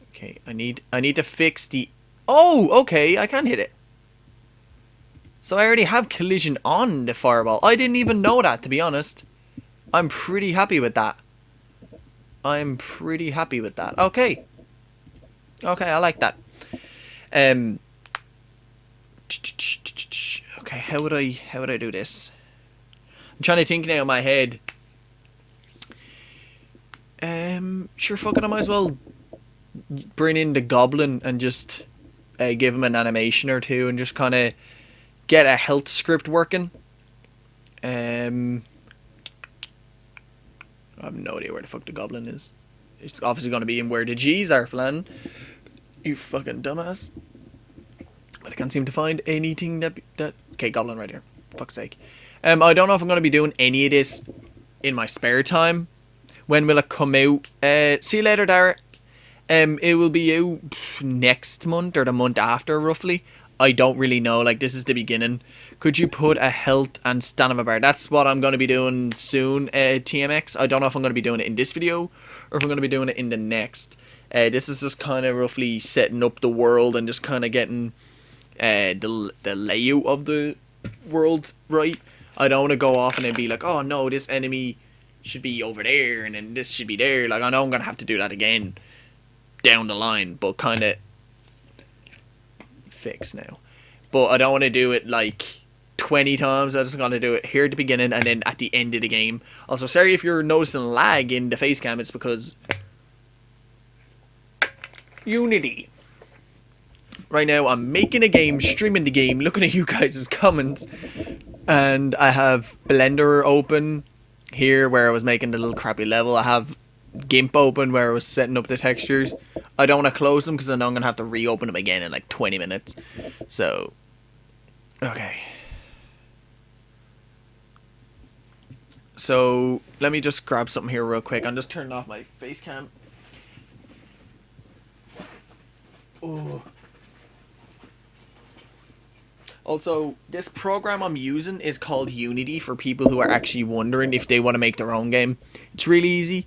Okay, I need to fix the. Oh, okay, I can hit it. So I already have collision on the fireball. I didn't even know that, to be honest. I'm pretty happy with that. I'm pretty happy with that. Okay. Okay, I like that. Okay, how would I do this? I'm trying to think now in my head. Sure, fuck it, I might as well bring in the goblin and just give him an animation or two and just kind of get a health script working. I have no idea where the fuck the goblin is. It's obviously going to be in where the G's are, Flan. You fucking dumbass. But I can't seem to find anything that... Okay, goblin right here. Fuck's sake. I don't know if I'm going to be doing any of this in my spare time. When will it come out? See you later, Dara. It will be out next month or the month after, roughly. I don't really know. Like, this is the beginning. Could you put a health and stamina bar? That's what I'm going to be doing soon, TMX. I don't know if I'm going to be doing it in this video or if I'm going to be doing it in the next. This is just kind of roughly setting up the world and just kind of getting the layout of the world right. I don't want to go off and then be like, oh no, this enemy should be over there and then this should be there. Like, I know I'm going to have to do that again down the line, but kind of fix now. But I don't want to do it like 20 times. I'm just going to do it here at the beginning and then at the end of the game. Also, sorry if you're noticing lag in the face cam. It's because Unity. Right now I'm making a game, streaming the game, looking at you guys' comments, and I have Blender open here where I was making the little crappy level. I have GIMP open where I was setting up the textures. I don't want to close them because I know I'm going to have to reopen them again in like 20 minutes. So, okay. So, let me just grab something here real quick. I'm just turning off my face cam. Oh. Also, this program I'm using is called Unity for people who are actually wondering if they want to make their own game. It's really easy.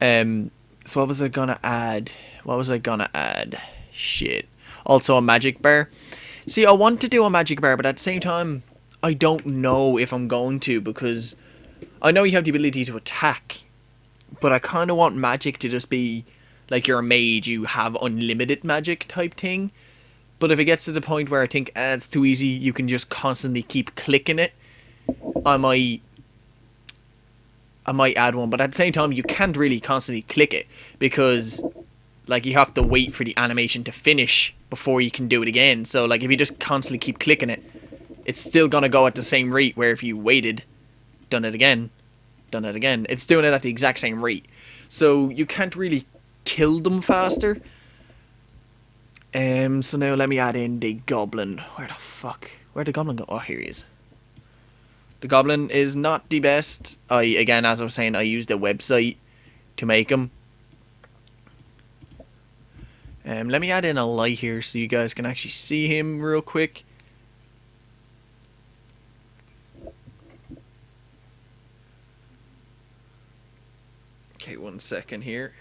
So what was I gonna add? Shit. Also a magic bar. See, I want to do a magic bar, but at the same time, I don't know if I'm going to, because I know you have the ability to attack, but I kind of want magic to just be like you're a mage, you have unlimited magic type thing. But if it gets to the point where I think it's too easy, you can just constantly keep clicking it, I might I might add one, but at the same time, you can't really constantly click it because, like, you have to wait for the animation to finish before you can do it again. So, like, if you just constantly keep clicking it, it's still gonna go at the same rate. Where if you waited, done it again, it's doing it at the exact same rate. So you can't really kill them faster. So now let me add in the goblin. Where'd the goblin go? Oh, here he is. The goblin is not the best. Again, as I was saying, I used a website to make him. Let me add in a light here so you guys can actually see him real quick. Okay, 1 second here.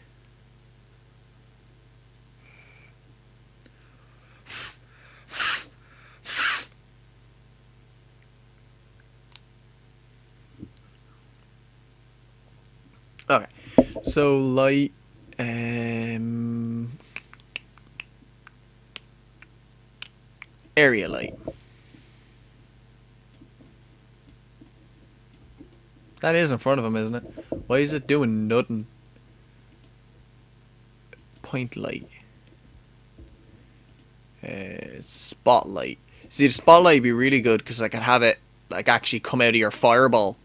Okay, so light, area light. That is in front of him, isn't it? Why is it doing nothing? Point light. Spotlight. See, the spotlight would be really good because I could have it like actually come out of your fireball.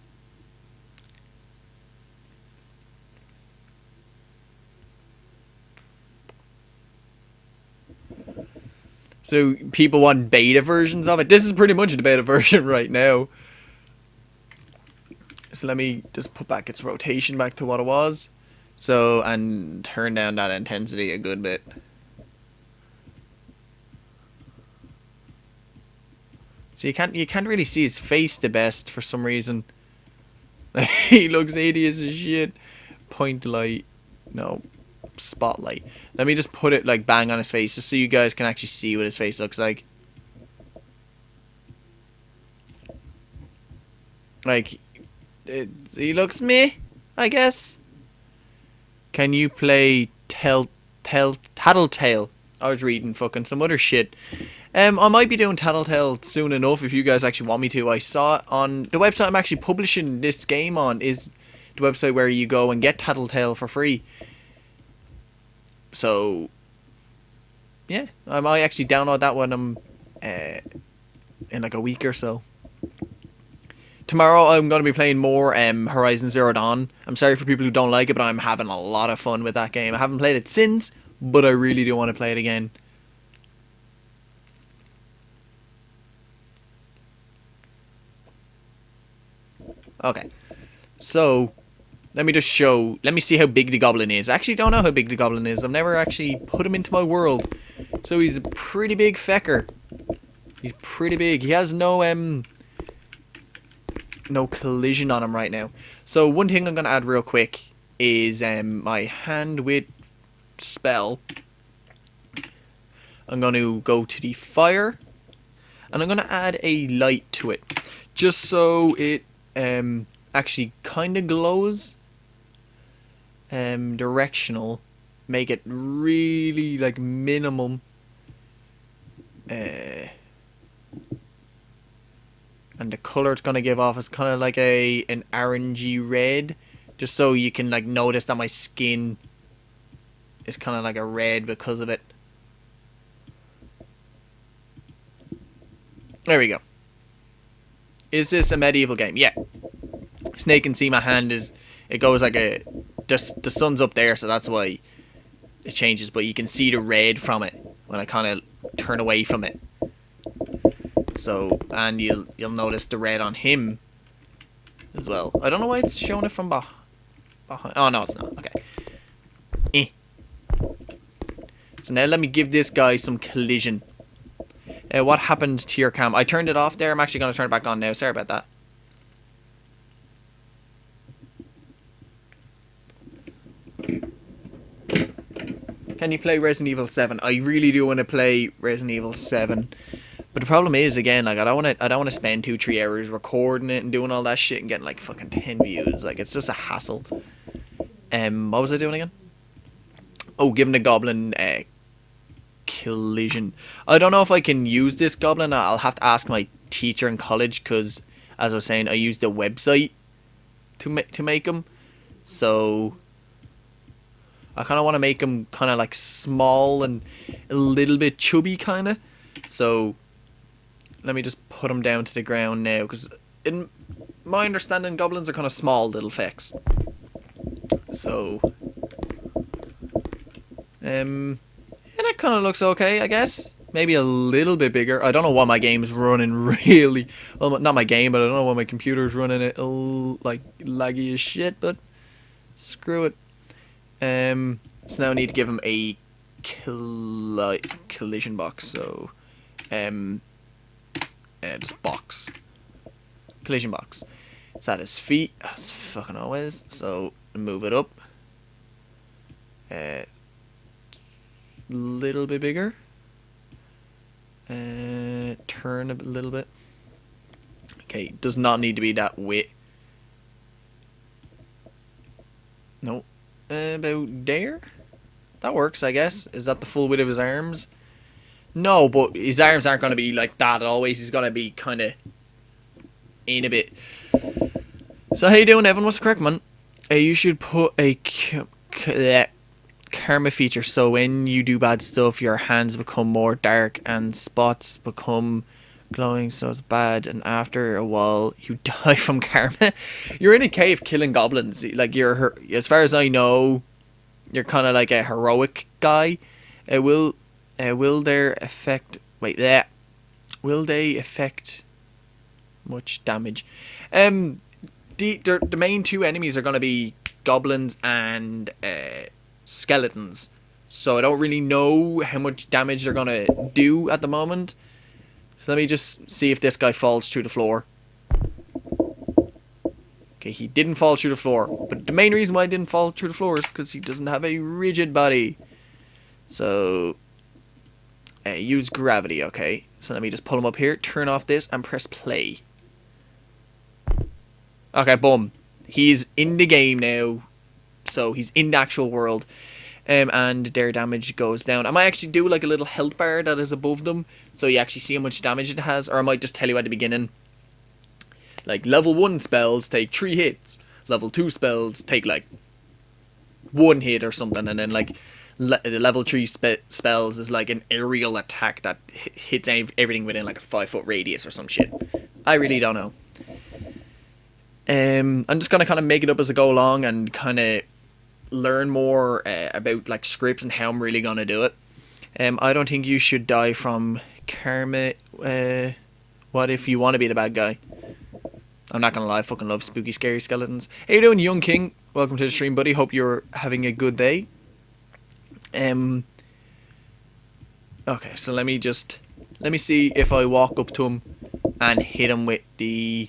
So people want beta versions of it. This is pretty much the beta version right now. So let me just put back its rotation back to what it was. So, and turn down that intensity a good bit. So you can't really see his face the best for some reason. He looks hideous as shit. Point light. No. Spotlight. Let me just put it like bang on his face just so you guys can actually see what his face looks like. Like, he looks meh, I guess. Can you play Tattletale? I was reading fucking some other shit. I might be doing Tattletale soon enough if you guys actually want me to. I saw it on the website I'm actually publishing this game on is the website where you go and get Tattletale for free. So, yeah, I might actually download that one in like a week or so. Tomorrow I'm going to be playing more Horizon Zero Dawn. I'm sorry for people who don't like it, but I'm having a lot of fun with that game. I haven't played it since, but I really do want to play it again. Okay, so let me see how big the goblin is. I actually don't know how big the goblin is. I've never actually put him into my world. So he's a pretty big fecker. He's pretty big. He has no collision on him right now. So one thing I'm going to add real quick is my hand width spell. I'm going to go to the fire and I'm going to add a light to it just so it actually kind of glows. Directional, make it really like minimum. And the color it's gonna give off is kind of like an orangey red, just so you can like notice that my skin is kind of like a red because of it. There we go. Is this a medieval game? Yeah. So now you can see my hand it goes like the sun's up there, so that's why it changes, but you can see the red from it when I kind of turn away from it. So, and you'll notice the red on him as well. I don't know why it's showing it from behind. Oh no, it's not. Okay. So now let me give this guy some collision. What happened to your cam? I turned it off there. I'm actually going to turn it back on now. Sorry about that. Can you play Resident Evil 7? I really do want to play Resident Evil 7. But the problem is, again, like I don't want to spend 2-3 hours recording it and doing all that shit and getting like fucking 10 views. Like it's just a hassle. What was I doing again? Oh, giving the goblin collision. I don't know if I can use this goblin. I'll have to ask my teacher in college because, as I was saying, I used the website to make them. So I kind of want to make them kind of like small and a little bit chubby kind of. So let me just put them down to the ground now, because in my understanding, goblins are kind of small little fecks. So yeah, that kind of looks okay, I guess. Maybe a little bit bigger. I don't know why my game's running really. Well, not my game, but I don't know why my computer's running it like laggy as shit. But screw it. So now I need to give him a collision box. So, just box. Collision box. It's at his feet, as fucking always. So move it up. Little bit bigger. Turn a little bit. Okay, does not need to be that width. No. About there? That works, I guess. Is that the full width of his arms? No, but his arms aren't going to be like that always. He's going to be kind of in a bit. So how you doing, Evan? What's the crack, man? You should put a karma feature, so when you do bad stuff, your hands become more dark and spots become glowing, so it's bad, and after a while you die from karma. You're in a cave killing goblins. Like, you're, as far as I know, you're kind of like a heroic guy. Will their effect? Wait, that. Will they affect much damage? The main two enemies are gonna be goblins and skeletons. So I don't really know how much damage they're gonna do at the moment. So let me just see if this guy falls through the floor. Okay, he didn't fall through the floor. But the main reason why he didn't fall through the floor is because he doesn't have a rigid body. So use gravity, okay. So let me just pull him up here, turn off this, and press play. Okay, boom. He's in the game now. So he's in the actual world. And their damage goes down. I might actually do like a little health bar that is above them, so you actually see how much damage it has. Or I might just tell you at the beginning, like, level 1 spells take 3 hits. Level 2 spells take like 1 hit or something. And then like the level 3 spells is like an aerial attack that hits everything within like a 5-foot radius or some shit. I really don't know. I'm just going to kind of make it up as I go along and kind of learn more about like scripts and how I'm really gonna do it. I don't think you should die from karma. What if you want to be the bad guy? I'm not gonna lie, I fucking love spooky scary skeletons. How you doing, Young King? Welcome to the stream, buddy. Hope you're having a good day. Okay, so let me see if I walk up to him and hit him with the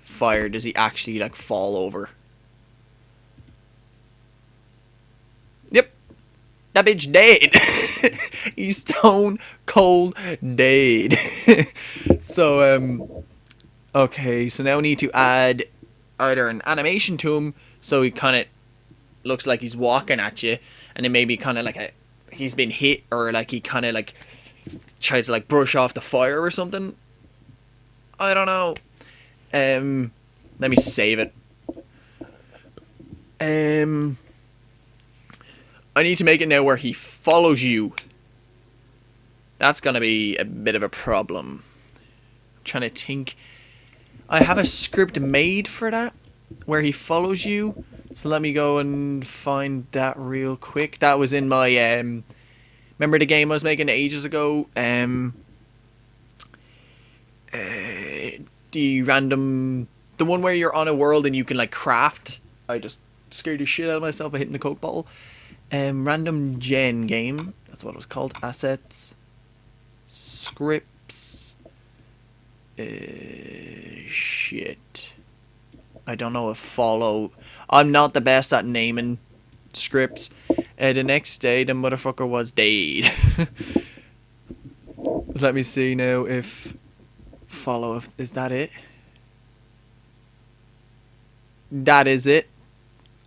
fire, does he actually like fall over? That bitch dead. He's stone cold dead. So, okay, so now we need to add either an animation to him, so he kind of looks like he's walking at you, and then maybe kind of like he's been hit, or like he kind of like tries to like brush off the fire or something. I don't know. Let me save it. I need to make it now where he follows you. That's going to be a bit of a problem. I'm trying to think. I have a script made for that, where he follows you. So let me go and find that real quick. That was in my, remember the game I was making ages ago? The one where you're on a world and you can like craft. I just scared the shit out of myself by hitting the Coke bottle. Random gen game. That's what it was called. Assets. Scripts. Shit. I don't know if follow. I'm not the best at naming scripts. The next day, the motherfucker was dead. So let me see now if follow. Is that it? That is it.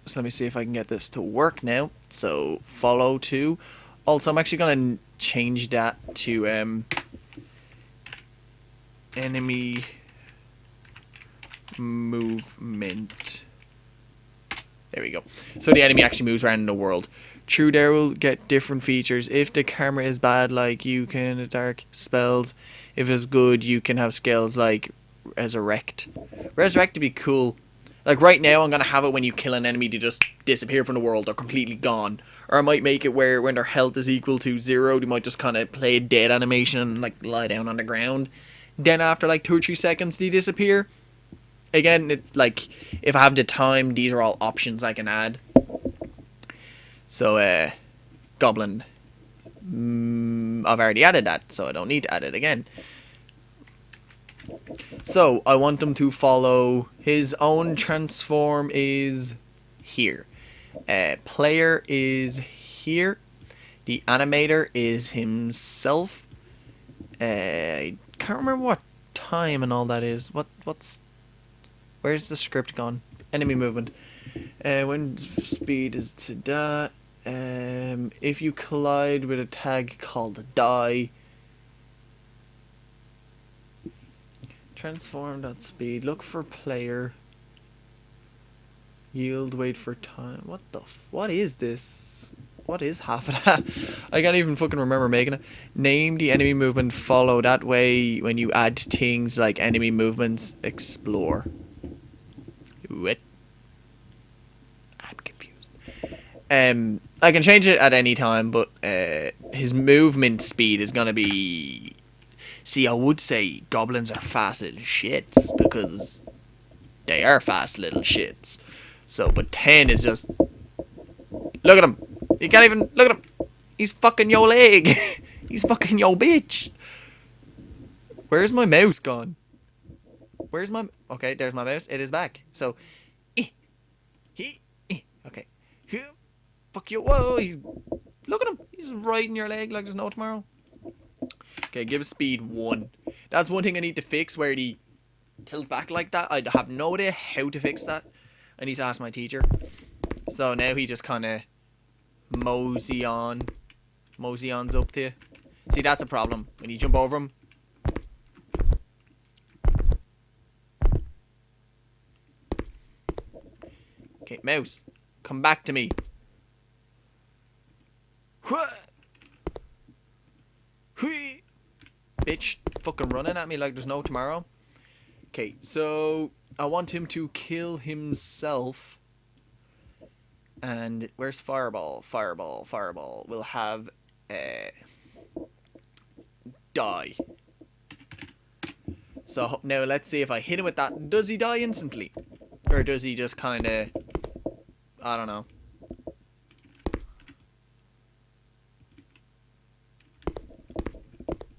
So let me see if I can get this to work now. So follow to. Also, I'm actually gonna change that to enemy movement There we go. So the enemy actually moves around in the world. True, there will get different features. If the camera is bad, like you can dark spells. If it's good, you can have skills like resurrect. Resurrect would be cool. Like right now, I'm gonna have it when you kill an enemy to just disappear from the world. They're completely gone. Or I might make it where when their health is equal to 0, they might just kind of play a dead animation and like lie down on the ground. Then after like 2 or 3 seconds, they disappear. Again, like if I have the time, these are all options I can add. So, Goblin. I've already added that, so I don't need to add it again. So, I want them to follow his own transform is here. Player is here. The animator is himself. I can't remember what time and all that is. Where's the script gone? Enemy movement. Wind speed is to that. If you collide with a tag called die. Transform.speed. Look for player. Yield, wait for time. What is this? What is half of that? I can't even fucking remember making it. Name the enemy movement, follow. That way, when you add things like enemy movements, explore. What? I'm confused. I can change it at any time, but his movement speed is gonna be. See, I would say goblins are fast little shits because they are fast little shits. So, but 10 is just. Look at him. You can't even look at him. He's fucking your leg. He's fucking your bitch. Where's my mouse gone? Where's my... Okay, there's my mouse. It is back. So... Okay. Fuck you. Whoa, he's... Look at him. He's riding your leg like there's no tomorrow. Okay, give speed 1. That's one thing I need to fix, where he tilts back like that. I have no idea how to fix that. I need to ask my teacher. So now he just kind of mosey on's up to you. See, that's a problem. When you jump over him. Okay, mouse, come back to me. Bitch, fucking running at me like there's no tomorrow. Okay, so I want him to kill himself. And where's Fireball? Fireball. We'll have die. So now let's see if I hit him with that. Does he die instantly? Or does he just kind of... I don't know.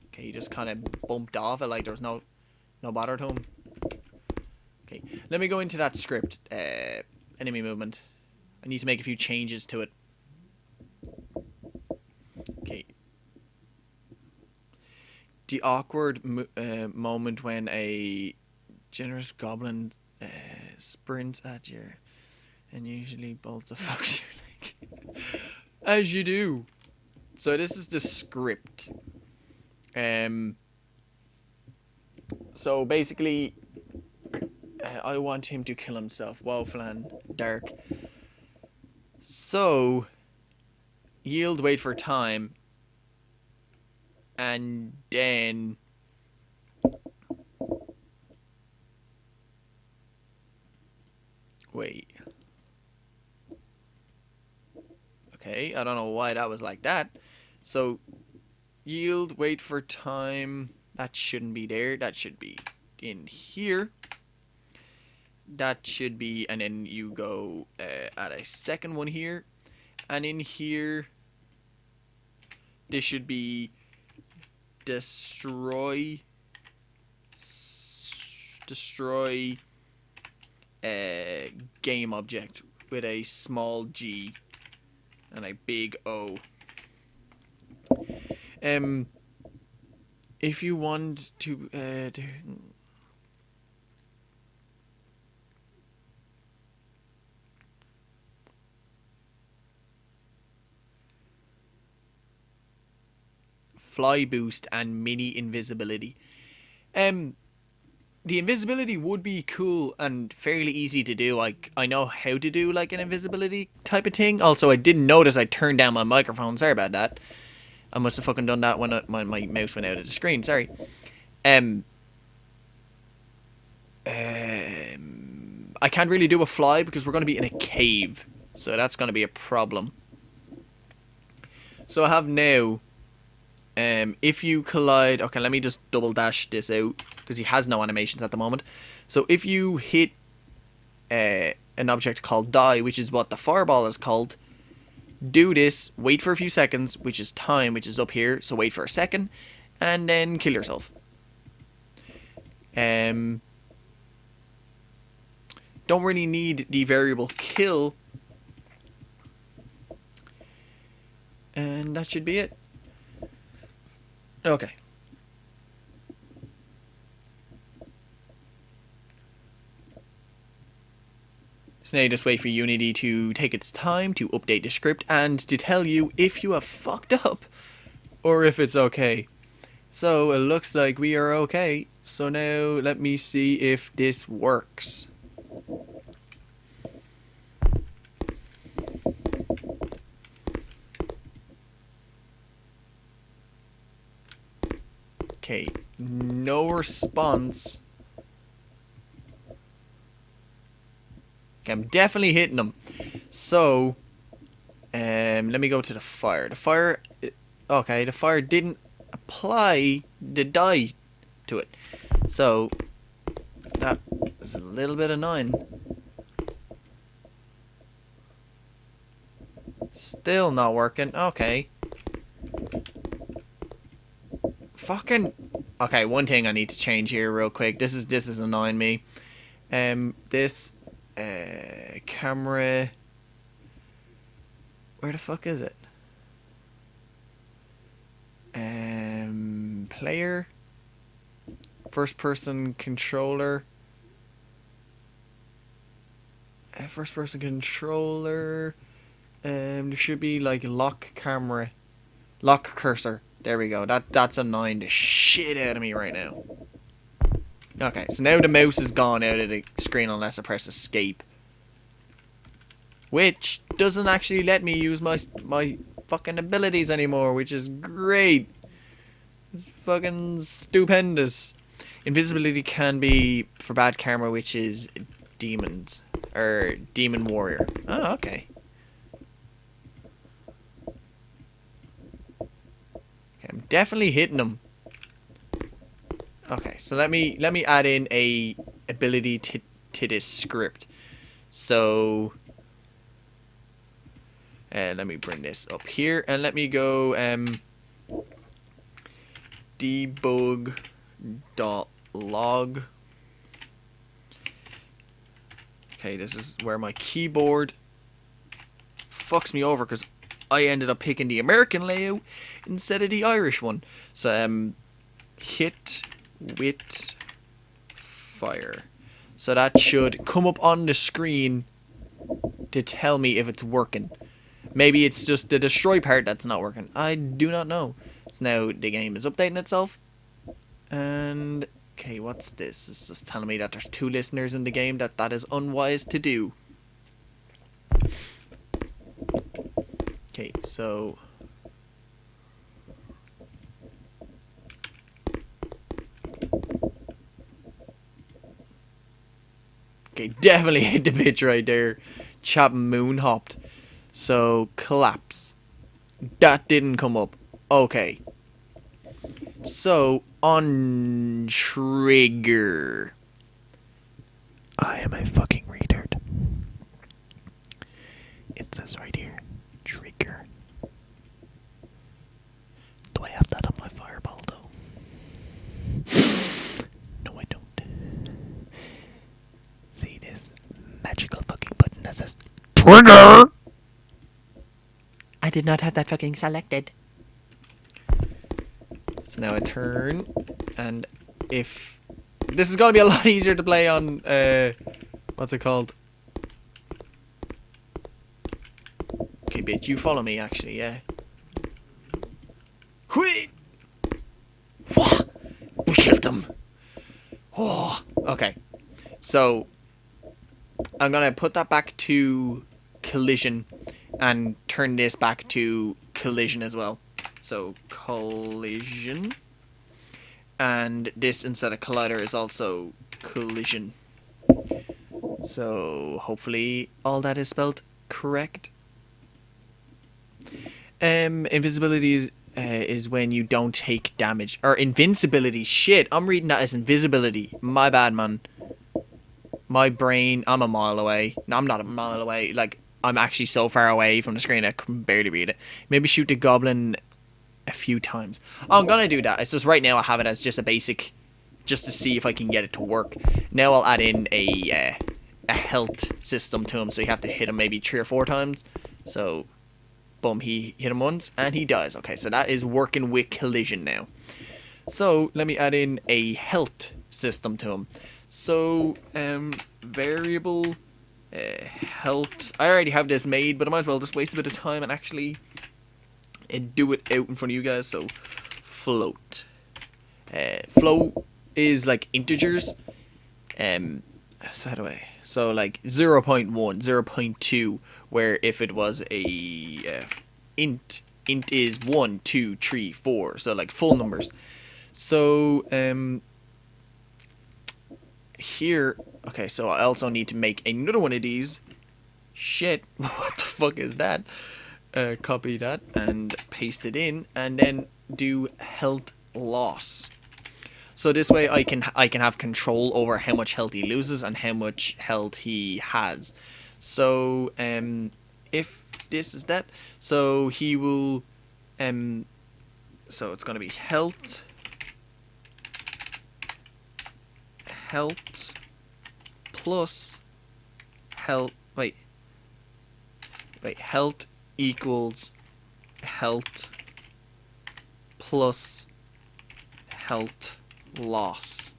Okay, he just kind of bumped off it like there's no bother to him. Okay, let me go into that script. Enemy movement. I need to make a few changes to it. Okay. The awkward moment when a generous goblin sprints at you and usually bolts a fuck you like as you do. So this is the script. So basically, I want him to kill himself. Woeflan, dark. So, yield, wait for time, and then wait. Okay, I don't know why that was like that. So, yield, wait for time. That shouldn't be there. That should be in here. That should be, and then you go add a second one here. And in here, this should be destroy game object with a small G and a big O. If you want to fly boost and mini invisibility. the invisibility would be cool and fairly easy to do. Like, I know how to do like an invisibility type of thing. Also, I didn't notice I turned down my microphone. Sorry about that. I must have fucking done that when my mouse went out of the screen. Sorry. I can't really do a fly because we're going to be in a cave. So that's going to be a problem. So I have now, if you collide, okay, let me just double dash this out because he has no animations at the moment. So if you hit an object called die, which is what the fireball is called, do this, wait for a few seconds, which is time, which is up here, so wait for a second, and then kill yourself. Don't really need the variable kill. And that should be it. Okay. So now you just wait for Unity to take its time to update the script and to tell you if you have fucked up or if it's okay. So it looks like we are okay. So now let me see if this works. Okay, no response. Okay, I'm definitely hitting them. So, let me go to the fire. The fire, okay, the fire didn't apply the die to it. So, that is a little bit annoying. Still not working. Okay. Fucking. Okay, one thing I need to change here real quick. This is annoying me. This camera. Where the fuck is it? Player. First person controller. First person controller. There should be like lock camera. Lock cursor. There we go. That's annoying the shit out of me right now. Okay, so now the mouse is gone out of the screen unless I press escape. Which doesn't actually let me use my fucking abilities anymore, which is great. It's fucking stupendous. Invisibility can be for bad camera, which is demons. Or demon warrior. Oh, okay. I'm definitely hitting them. Okay, so let me add in a ability to this script. So let me bring this up here and let me go debug.log. Okay, this is where my keyboard fucks me over because I ended up picking the American layout instead of the Irish one. So hit with fire. So that should come up on the screen to tell me if it's working. Maybe it's just the destroy part that's not working. I do not know. So now the game is updating itself. And okay, what's this? It's just telling me that there's 2 listeners in the game. That is unwise to do. Okay, so okay, definitely hit the bitch right there. Chap moon hopped. So collapse. That didn't come up. Okay. So on trigger. I am a fucking retard. It says right here. Trigger. Do I have that on my fireball though? No, I don't. See this magical fucking button that says trigger. I did not have that fucking selected. So now I turn, and if this is gonna be a lot easier to play on what's it called? Okay, bitch, you follow me actually, yeah. Hui! Wah! We killed them! Oh, Okay, so I'm gonna put that back to collision and turn this back to collision as well. So collision, and this instead of collider is also collision. So hopefully all that is spelled correct. Invisibility is when you don't take damage, or invincibility. Shit, I'm reading that as invisibility. My bad, man. My brain. I'm a mile away. No, I'm not a mile away. Like, I'm actually so far away from the screen I can barely read it. Maybe shoot the goblin a few times. Oh, I'm gonna do that. It's just right now I have it as just a basic, just to see if I can get it to work. Now I'll add in a health system to him, so you have to hit him maybe 3 or 4 times. So, boom, he hit him once and he dies. Okay, so that is working with collision now. So let me add in a health system to him. So variable health. I already have this made, but I might as well just waste a bit of time and actually do it out in front of you guys. So float. Float is like integers. So how do I? So like 0.1, 0.2, where if it was a int is 1, 2, 3, 4. So like full numbers. So here, okay, so I also need to make another one of these. Shit, what the fuck is that? Copy that and paste it in, and then do health loss. So this way I can have control over how much health he loses and how much health he has. So if this is that, so he will so it's gonna be health plus health health equals health plus health loss.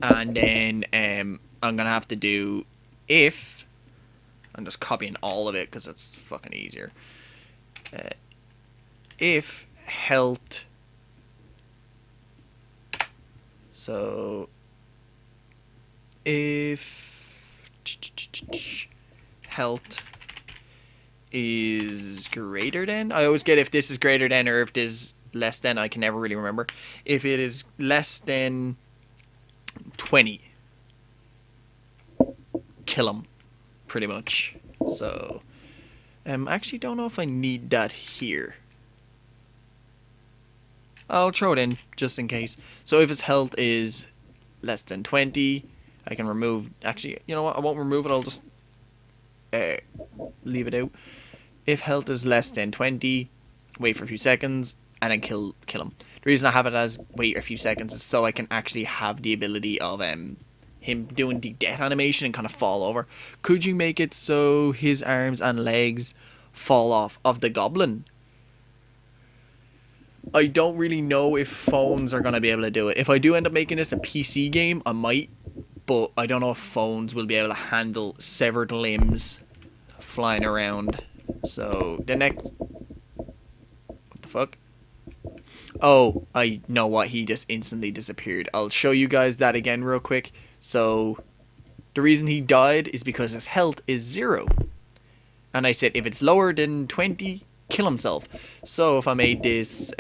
And then I'm gonna have to do if, I'm just copying all of it because it's fucking easier. If health, so if health is greater than, I always get if this is greater than or if this is less than, I can never really remember. If it is less than 20, kill him, pretty much. So I actually don't know if I need that here. I'll throw it in just in case. So if his health is less than 20, I can remove, actually, you know what, I won't remove it, I'll just leave it out. If health is less than 20, wait for a few seconds and then kill him. The reason I have it as wait a few seconds is so I can actually have the ability of him doing the death animation and kind of fall over. Could you make it so his arms and legs fall off of the goblin? I don't really know if phones are going to be able to do it. If I do end up making this a PC game, I might, but I don't know if phones will be able to handle severed limbs flying around. So the next, what the fuck? Oh, I know what, he just instantly disappeared. I'll show you guys that again real quick. So the reason he died is because his health is 0. And I said if it's lower than 20, kill himself. So if I made this,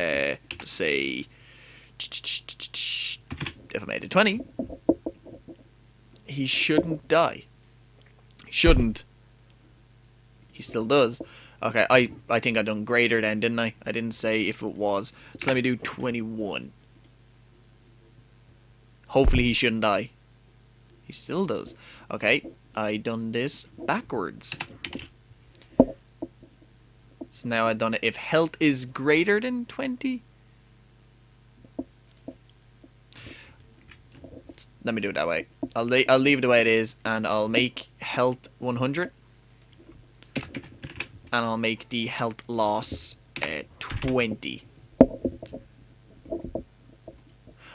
say, if I made it 20, he shouldn't die. He shouldn't. He still does. Okay, I think I done greater than, didn't I? I didn't say if it was. So let me do 21. Hopefully he shouldn't die. He still does. Okay, I done this backwards. So now I've done it. If health is greater than 20. Let me do it that way. I'll leave it the way it is, and I'll make health 100. And I'll make the health loss 20.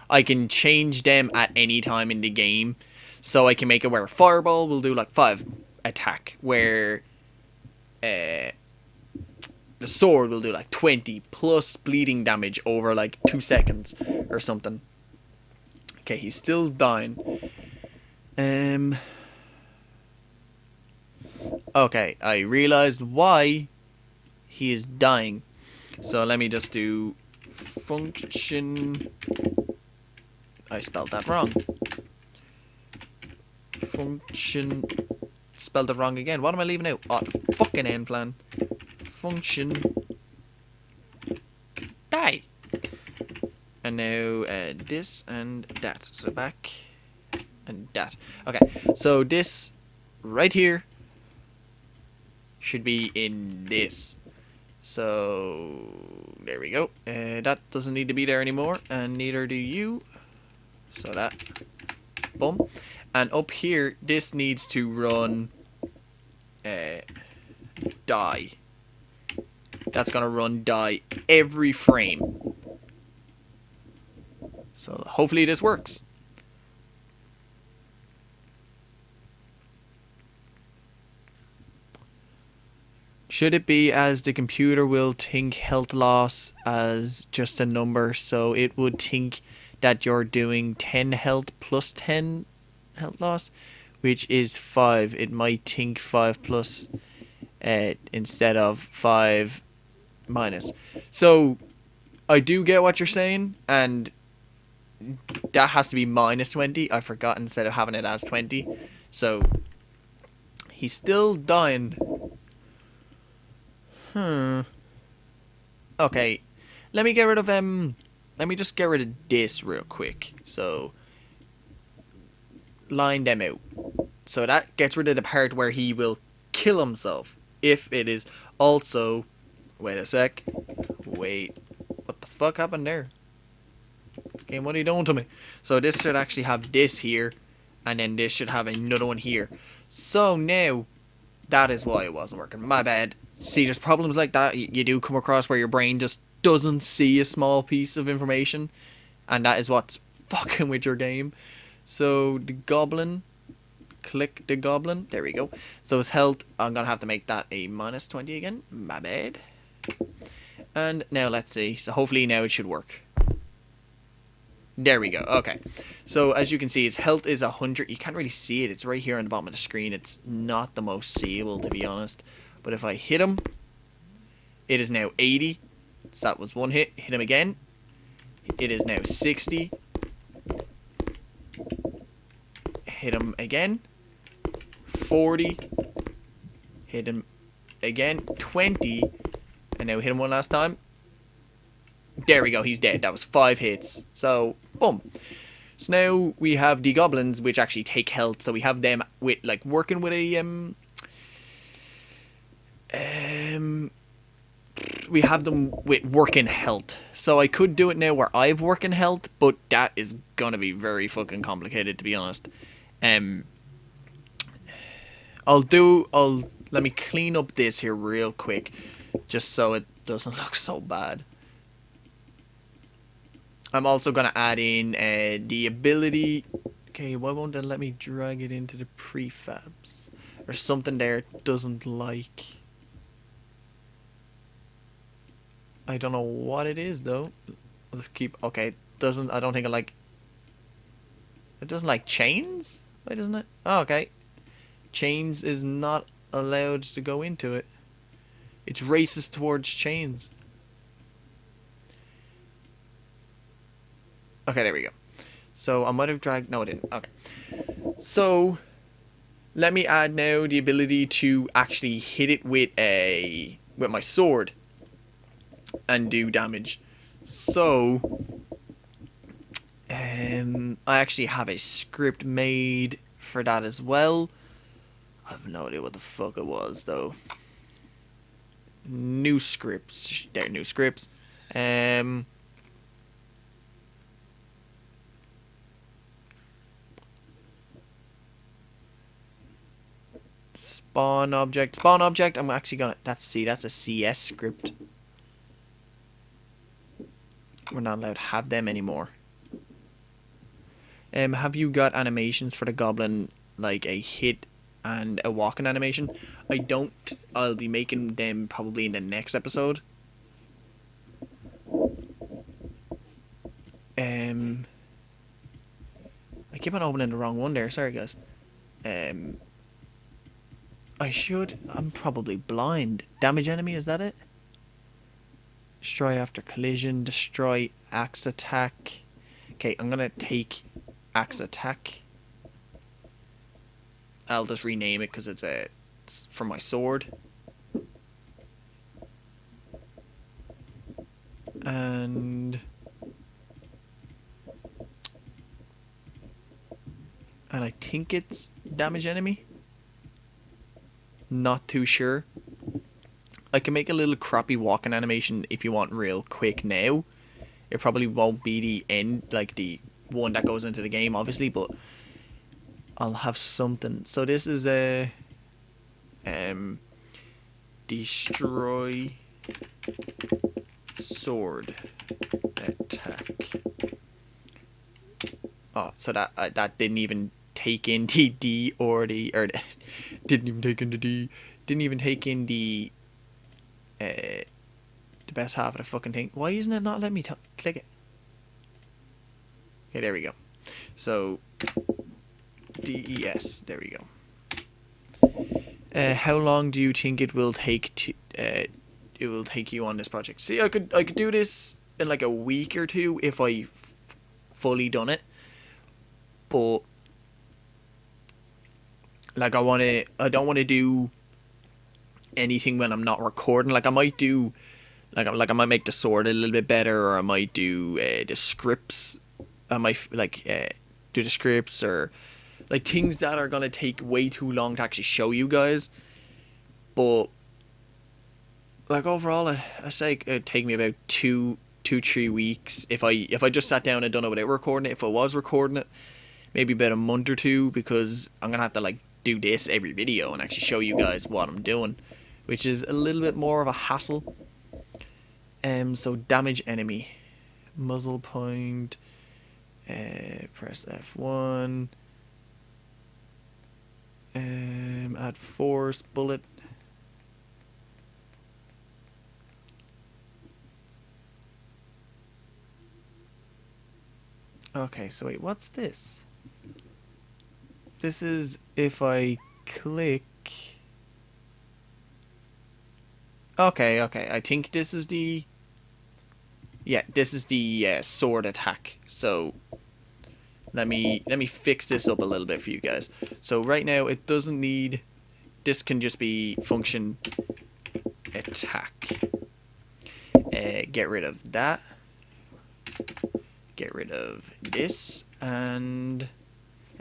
I can change them at any time in the game. So I can make it where Fireball will do like 5 attack. Where the sword will do like 20 plus bleeding damage over like 2 seconds or something. Okay, he's still dying. Okay, I realized why he is dying. So let me just do function. I spelled that wrong. Function. Spelled it wrong again. What am I leaving out? Oh, fucking end plan. Function. Die. And now this and that. So back and that. Okay, so this right here should be in this. So there we go. That doesn't need to be there anymore, and neither do you. So that. Boom. And up here, this needs to run die. That's gonna run die every frame. So hopefully this works. Should it be as the computer will think health loss as just a number, so it would think that you're doing 10 health plus 10 health loss, which is 5. It might think 5 plus instead of 5 minus. So I do get what you're saying, and that has to be minus 20. I forgot instead of having it as 20. So he's still dying. Okay, let me get rid of let me just get rid of this real quick. So line them out. So that gets rid of the part where he will kill himself. If it is also, wait a sec. Wait, what the fuck happened there? Game, what are you doing to me? So this should actually have this here, and then this should have another one here. So now, that is why it wasn't working. My bad. See, there's problems like that you do come across where your brain just doesn't see a small piece of information, and that is what's fucking with your game. So the goblin, click the goblin. There we go. So his health, I'm gonna have to make that a minus 20 again. My bad. And now let's see. So hopefully now it should work. There we go. Okay. So as you can see, his health is 100. You can't really see it. It's right here on the bottom of the screen. It's not the most seeable, to be honest. But if I hit him, it is now 80. So that was one hit. Hit him again. It is now 60. Hit him again. 40. Hit him again. 20. And now hit him one last time. There we go, he's dead. That was 5 hits. So, boom. So now we have the goblins, which actually take health. So we have them with, like, working with a, we have them with working health. So I could do it now where I've working health, but that is gonna be very fucking complicated, to be honest. Let me clean up this here real quick, just so it doesn't look so bad. I'm also going to add in the ability. Okay, why won't it let me drag it into the prefabs? There's something there it doesn't like. I don't know what it is though. Let's keep. Okay, doesn't. I don't think it like. It doesn't like chains? Why doesn't it? Oh, okay. Chains is not allowed to go into it. It's racist towards chains. Okay, there we go. So I might have dragged. No, I didn't. Okay. So let me add now the ability to actually hit it with my sword and do damage. So I actually have a script made for that as well. I have no idea what the fuck it was though. New scripts. There, new scripts. Spawn object. I'm actually gonna. That's a CS script. We're not allowed to have them anymore. Have you got animations for the goblin, like a hit and a walking animation? I don't. I'll be making them probably in the next episode. I keep on opening the wrong one there. Sorry, guys. I should. I'm probably blind. Damage enemy, is that it? Destroy after collision. Destroy axe attack. Okay, I'm gonna take axe attack. I'll just rename it because it's for my sword. And I think it's damage enemy. Not too sure. I can make a little crappy walking animation if you want real quick now. It probably won't be the end, like the one that goes into the game, obviously, but I'll have something. So this is a destroy sword attack. Oh, so that didn't even take in the D or the didn't even take in the D. Didn't even take in the best half of the fucking thing. Why isn't it not letting me click it? Okay, there we go. So DES, there we go. How long do you think it will take to it will take you on this project? See, I could do this in like a week or two if I fully done it, but like I don't want to do anything when I'm not recording. Like I might do like I might make the sword a little bit better, or I might do the scripts. I might do the scripts, or like things that are gonna take way too long to actually show you guys. But like overall, I say it'd take me about 3 weeks if I just sat down and done it without recording it. If I was recording it, maybe about a month or two, because I'm gonna have to like do this every video and actually show you guys what I'm doing, which is a little bit more of a hassle. So damage enemy, muzzle point. Press F1. Add force bullet. Okay, so wait, what's this? This is if I click. Okay, I think this is the. Yeah, this is the sword attack. So let me fix this up a little bit for you guys. So right now it doesn't need. This can just be function attack. Get rid of that. Get rid of this, and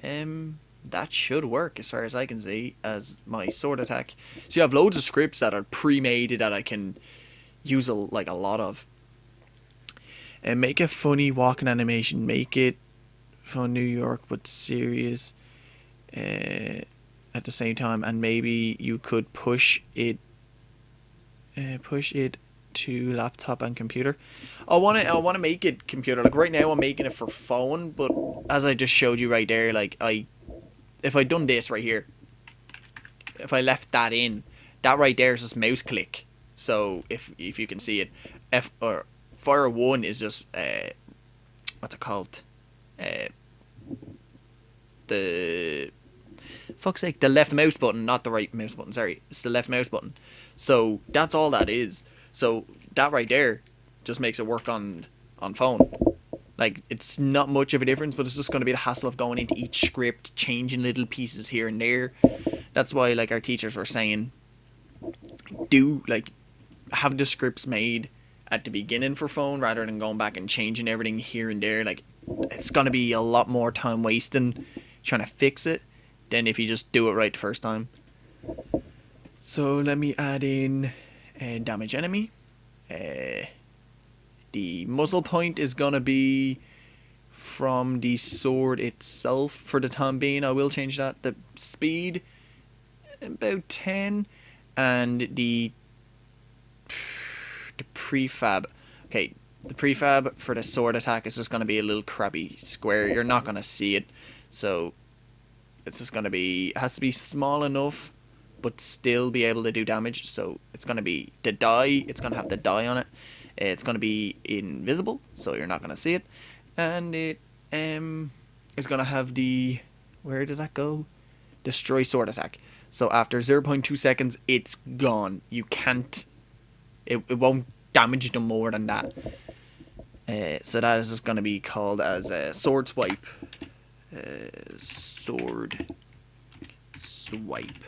that should work as far as I can see as my sword attack. So you have loads of scripts that are pre-made that I can use a lot of. And make a funny walking animation. Make it fun New York but serious at the same time, and maybe you could push it to laptop and computer. I wanna make it computer. Like right now I'm making it for phone, but as I just showed you right there, like if I done this right here, if I left that in, that right there is just mouse click. So if you can see it, Fire 1 is just what's it called? The fuck's sake, the left mouse button, not the right mouse button. Sorry, it's the left mouse button. So that's all that is. So that right there just makes it work on phone. Like it's not much of a difference, but it's just going to be the hassle of going into each script, changing little pieces here and there. That's why like our teachers were saying, do like have the scripts made at the beginning for phone rather than going back and changing everything here and there. Like it's going to be a lot more time wasting trying to fix it than if you just do it right the first time. So let me add in damage enemy. The muzzle point is gonna be from the sword itself for the time being. I will change that. The speed about 10, and the prefab. Okay, the prefab for the sword attack is just gonna be a little crappy square. You're not gonna see it, so it's just gonna be. It has to be small enough, but still be able to do damage. So it's gonna be the die. It's gonna have the die on it. It's gonna be invisible, so you're not gonna see it, and it is going to have the... Where did that go? Destroy sword attack. So after 0.2 seconds, it's gone. You can't... It won't damage them more than that. So that is just going to be called as a sword swipe. Sword swipe.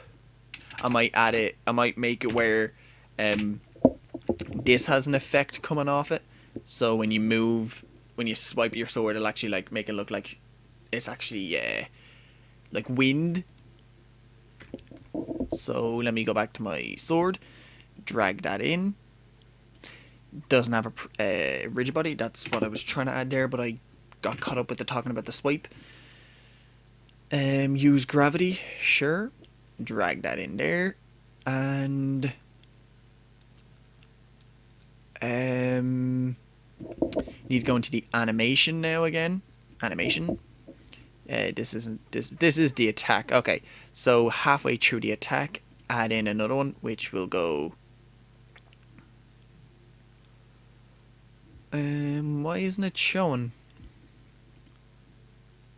I might add it. I might make it where this has an effect coming off it. So when you move, when you swipe your sword, it'll actually like make it look like it's actually like wind. So let me go back to my sword, drag that in. Doesn't have a rigid body. That's what I was trying to add there, but I got caught up with the talking about the swipe. Use gravity, sure. Drag that in there, and need to go into the animation now again. Animation. This is the attack. Okay, so halfway through the attack, add in another one, which will go. Why isn't it showing?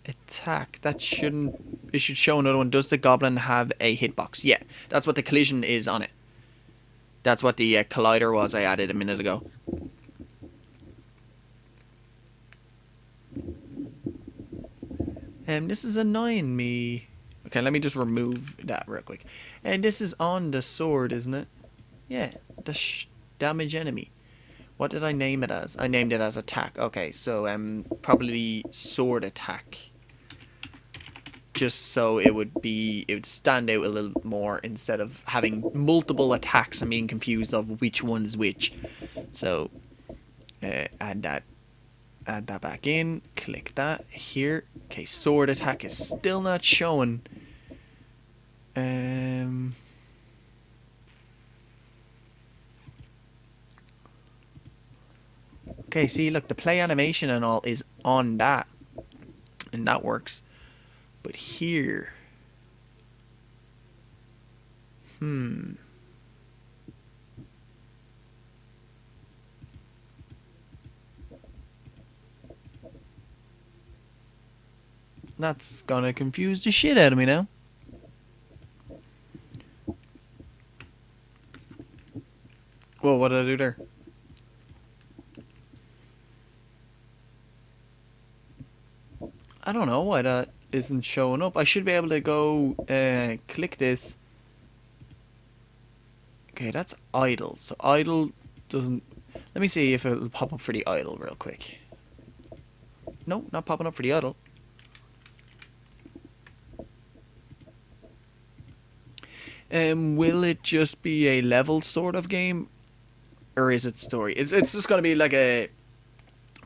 Attack. That shouldn't. It should show another one. Does the goblin have a hitbox? Yeah, that's what the collision is on it. That's what the collider was I added a minute ago. This is annoying me. Okay, let me just remove that real quick. And this is on the sword, isn't it? Yeah, the damage enemy. What did I name it as? I named it as attack. Okay, so probably sword attack. Just so it would stand out a little more instead of having multiple attacks and being confused of which one is which. So add that back in. Click that here. Okay, sword attack is still not showing. Okay, see, look, the play animation and all is on that, and that works. But here, that's gonna confuse the shit out of me now. Whoa, what did I do there? I don't know why that isn't showing up. I should be able to go click this. Okay, that's idle. So idle doesn't... Let me see if it'll pop up for the idle real quick. No, not popping up for the idle. Will it just be a level sort of game? Or is it story? It's just going to be like a...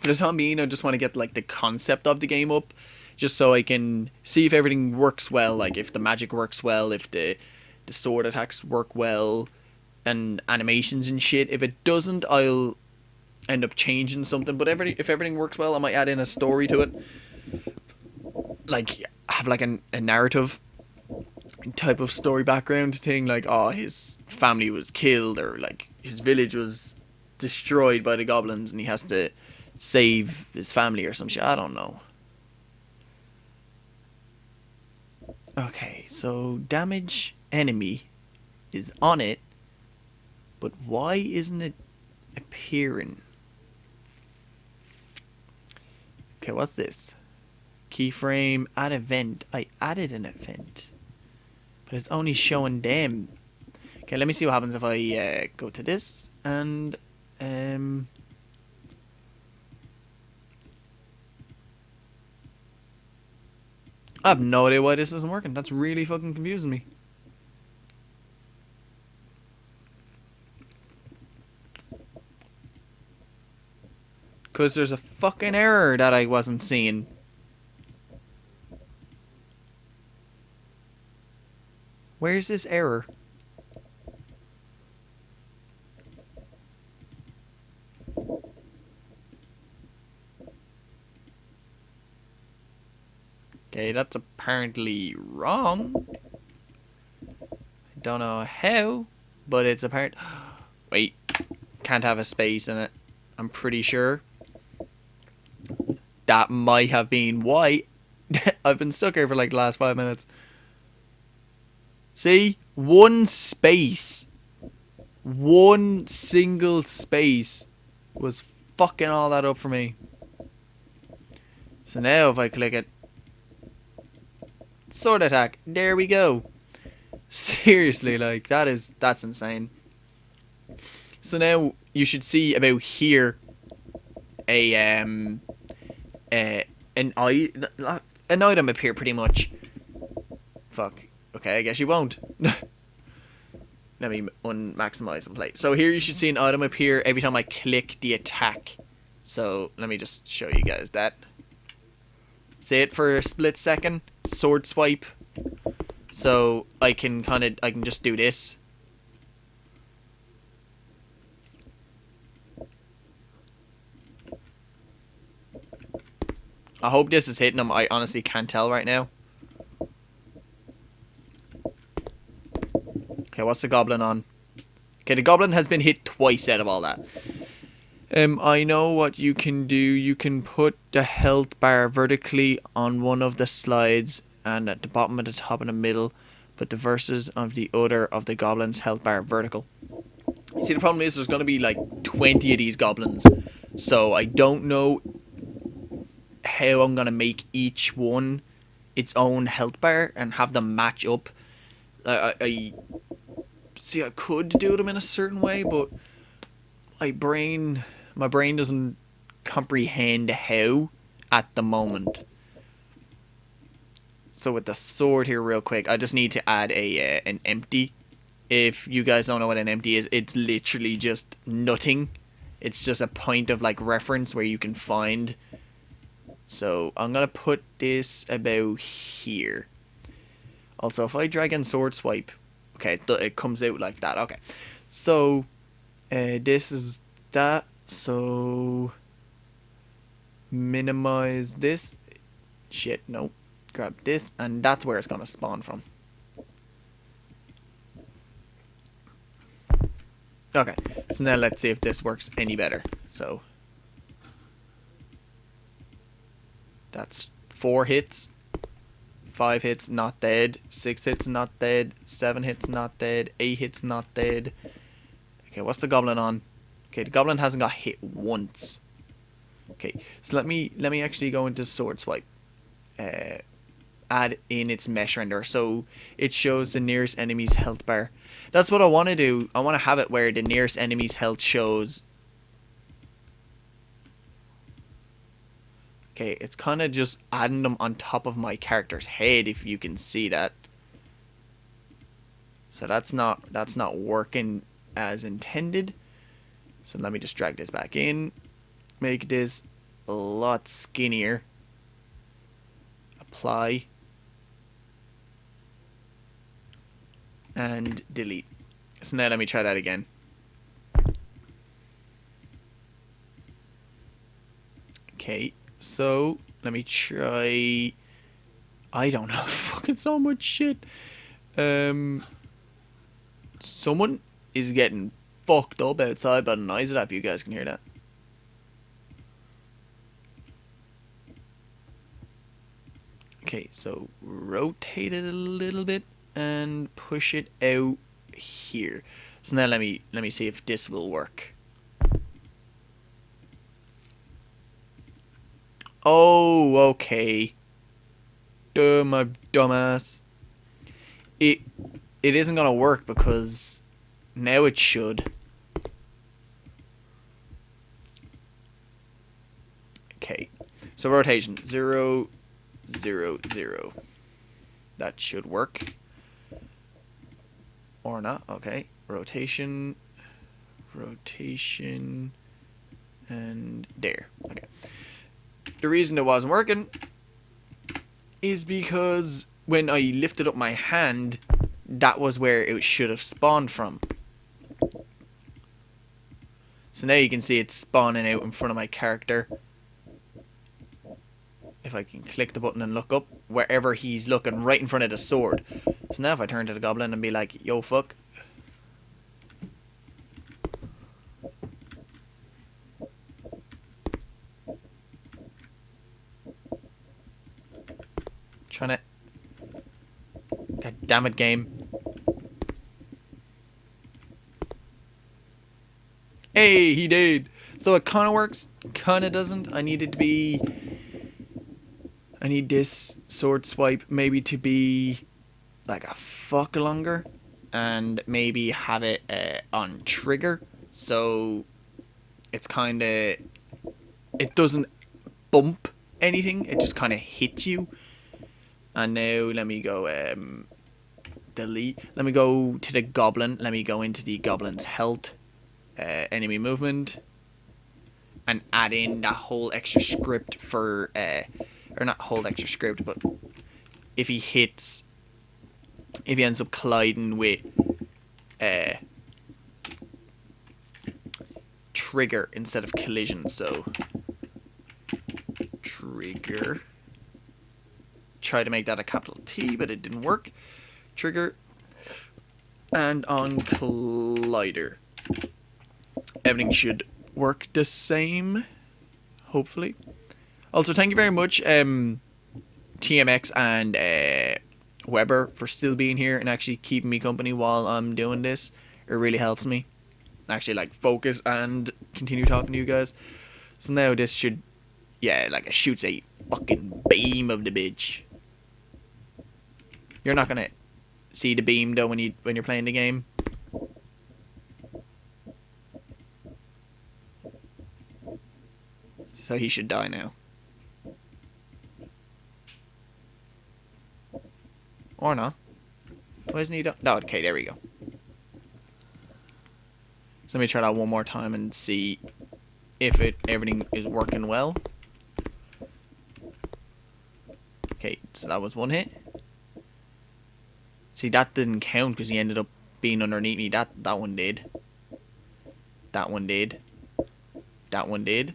For the time being, I just want to get like the concept of the game up. Just so I can see if everything works well. Like if the magic works well. If the sword attacks work well. And animations and shit. If it doesn't, I'll end up changing something. But if everything works well, I might add in a story to it. Like, have like a narrative type of story background thing. Like, oh, his family was killed. Or like, his village was destroyed by the goblins. And he has to save his family or some shit. I don't know. Okay, so damage enemy is on it. But why isn't it appearing? Okay, what's this? Keyframe, add event. I added an event. But it's only showing them. Okay, let me see what happens if I go to this. And... I have no idea why this isn't working. That's really fucking confusing me. Because there's a fucking error that I wasn't seeing. Where's this error? Okay, that's apparently wrong. I don't know how, but it's apparent. Wait, can't have a space in it. I'm pretty sure. That might have been why. I've been stuck here for like the last 5 minutes. See? One space. One single space was fucking all that up for me. So now if I click it, sword attack, there we go. Seriously, like that's insane. So now you should see about here a an item appear pretty much. Fuck. Okay, I guess you won't. Let me maximize and play. So here you should see an item appear every time I click the attack. So let me just show you guys that. See it for a split second. Sword swipe. So I can just do this. I hope this is hitting him. I honestly can't tell right now. Okay, what's the goblin on? Okay, the goblin has been hit twice out of all that. I know what you can do. You can put the health bar vertically on one of the slides and at the bottom, at the top, and the middle. Put the verses of the other of the goblin's health bar vertical. You see, the problem is there's going to be like 20 of these goblins. So I don't know how I'm going to make each one its own health bar and have them match up. I see, I could do them in a certain way, but my brain doesn't comprehend how at the moment. So with the sword here real quick, I just need to add an empty. If you guys don't know what an empty is, it's literally just nothing. It's just a point of like reference where you can find. So I'm going to put this about here. Also, if I drag in sword swipe, okay, it comes out like that. Okay, so this is that. So minimize this. Shit, no. Grab this, and that's where it's going to spawn from. Okay, so now let's see if this works any better. So that's 4 hits. 5 hits, not dead. 6 hits, not dead. 7 hits, not dead. 8 hits, not dead. Okay, what's the goblin on? Okay, the goblin hasn't got hit once. Okay, so let me actually go into sword swipe. Add in its mesh render, so it shows the nearest enemy's health bar. That's what I want to do. I want to have it where the nearest enemy's health shows. Okay, it's kind of just adding them on top of my character's head, if you can see that. So that's not working as intended. So let me just drag this back in. Make this a lot skinnier. Apply. And delete. So now let me try that again. Okay, so let me try. I don't know, fucking so much shit. Someone is getting fucked up outside by the noise of that, if you guys can hear that. Okay, so rotate it a little bit and push it out here. So now let me see if this will work. Oh, okay. Duh, my dumbass. It isn't gonna work because now it should. Okay, so rotation 0, 0, 0. That should work. Or not. Okay, rotation, and there. Okay. The reason it wasn't working is because when I lifted up my hand, that was where it should have spawned from. So now you can see it's spawning out in front of my character. If I can click the button and look up, wherever he's looking, right in front of the sword. So now if I turn to the goblin and be like, yo, fuck. Trying to... God damn it, game. Hey, he did. So it kind of works, kind of doesn't. I need it to be... I need this sword swipe maybe to be like a fuck longer. And maybe have it on trigger. So it's kind of... It doesn't bump anything. It just kind of hits you. And now let me go delete. Let me go to the goblin. Let me go into the goblin's health, enemy movement, and add in that whole extra script for or not whole extra script, but if he ends up colliding with trigger instead of collision. So trigger. Try to make that a capital T, but it didn't work. Trigger. And on collider. Everything should work the same. Hopefully. Also, thank you very much, TMX and Weber, for still being here and actually keeping me company while I'm doing this. It really helps me actually like focus and continue talking to you guys. So now this should, yeah, like it shoots a fucking beam of the bitch. You're not gonna see the beam though when you're playing the game. So he should die now. Or not. Why isn't he done? No, okay, there we go. So let me try that one more time and see if everything is working well. Okay, so that was one hit. See, that didn't count because he ended up being underneath me. That one did. That one did. That one did.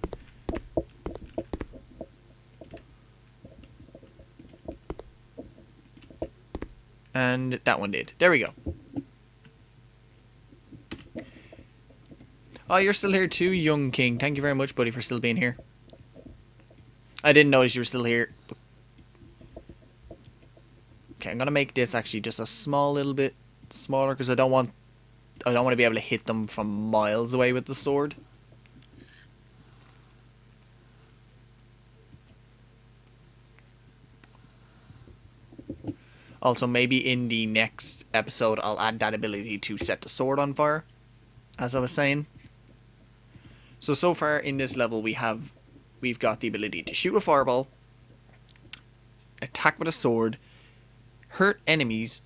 And that one did. There we go. Oh, you're still here too, Young King. Thank you very much, buddy, for still being here. I didn't notice you were still here. Okay, I'm gonna make this actually just a small little bit smaller because I don't want to be able to hit them from miles away with the sword. Also, maybe in the next episode I'll add that ability to set the sword on fire, as I was saying. So far in this level we've got the ability to shoot a fireball, attack with a sword, hurt enemies,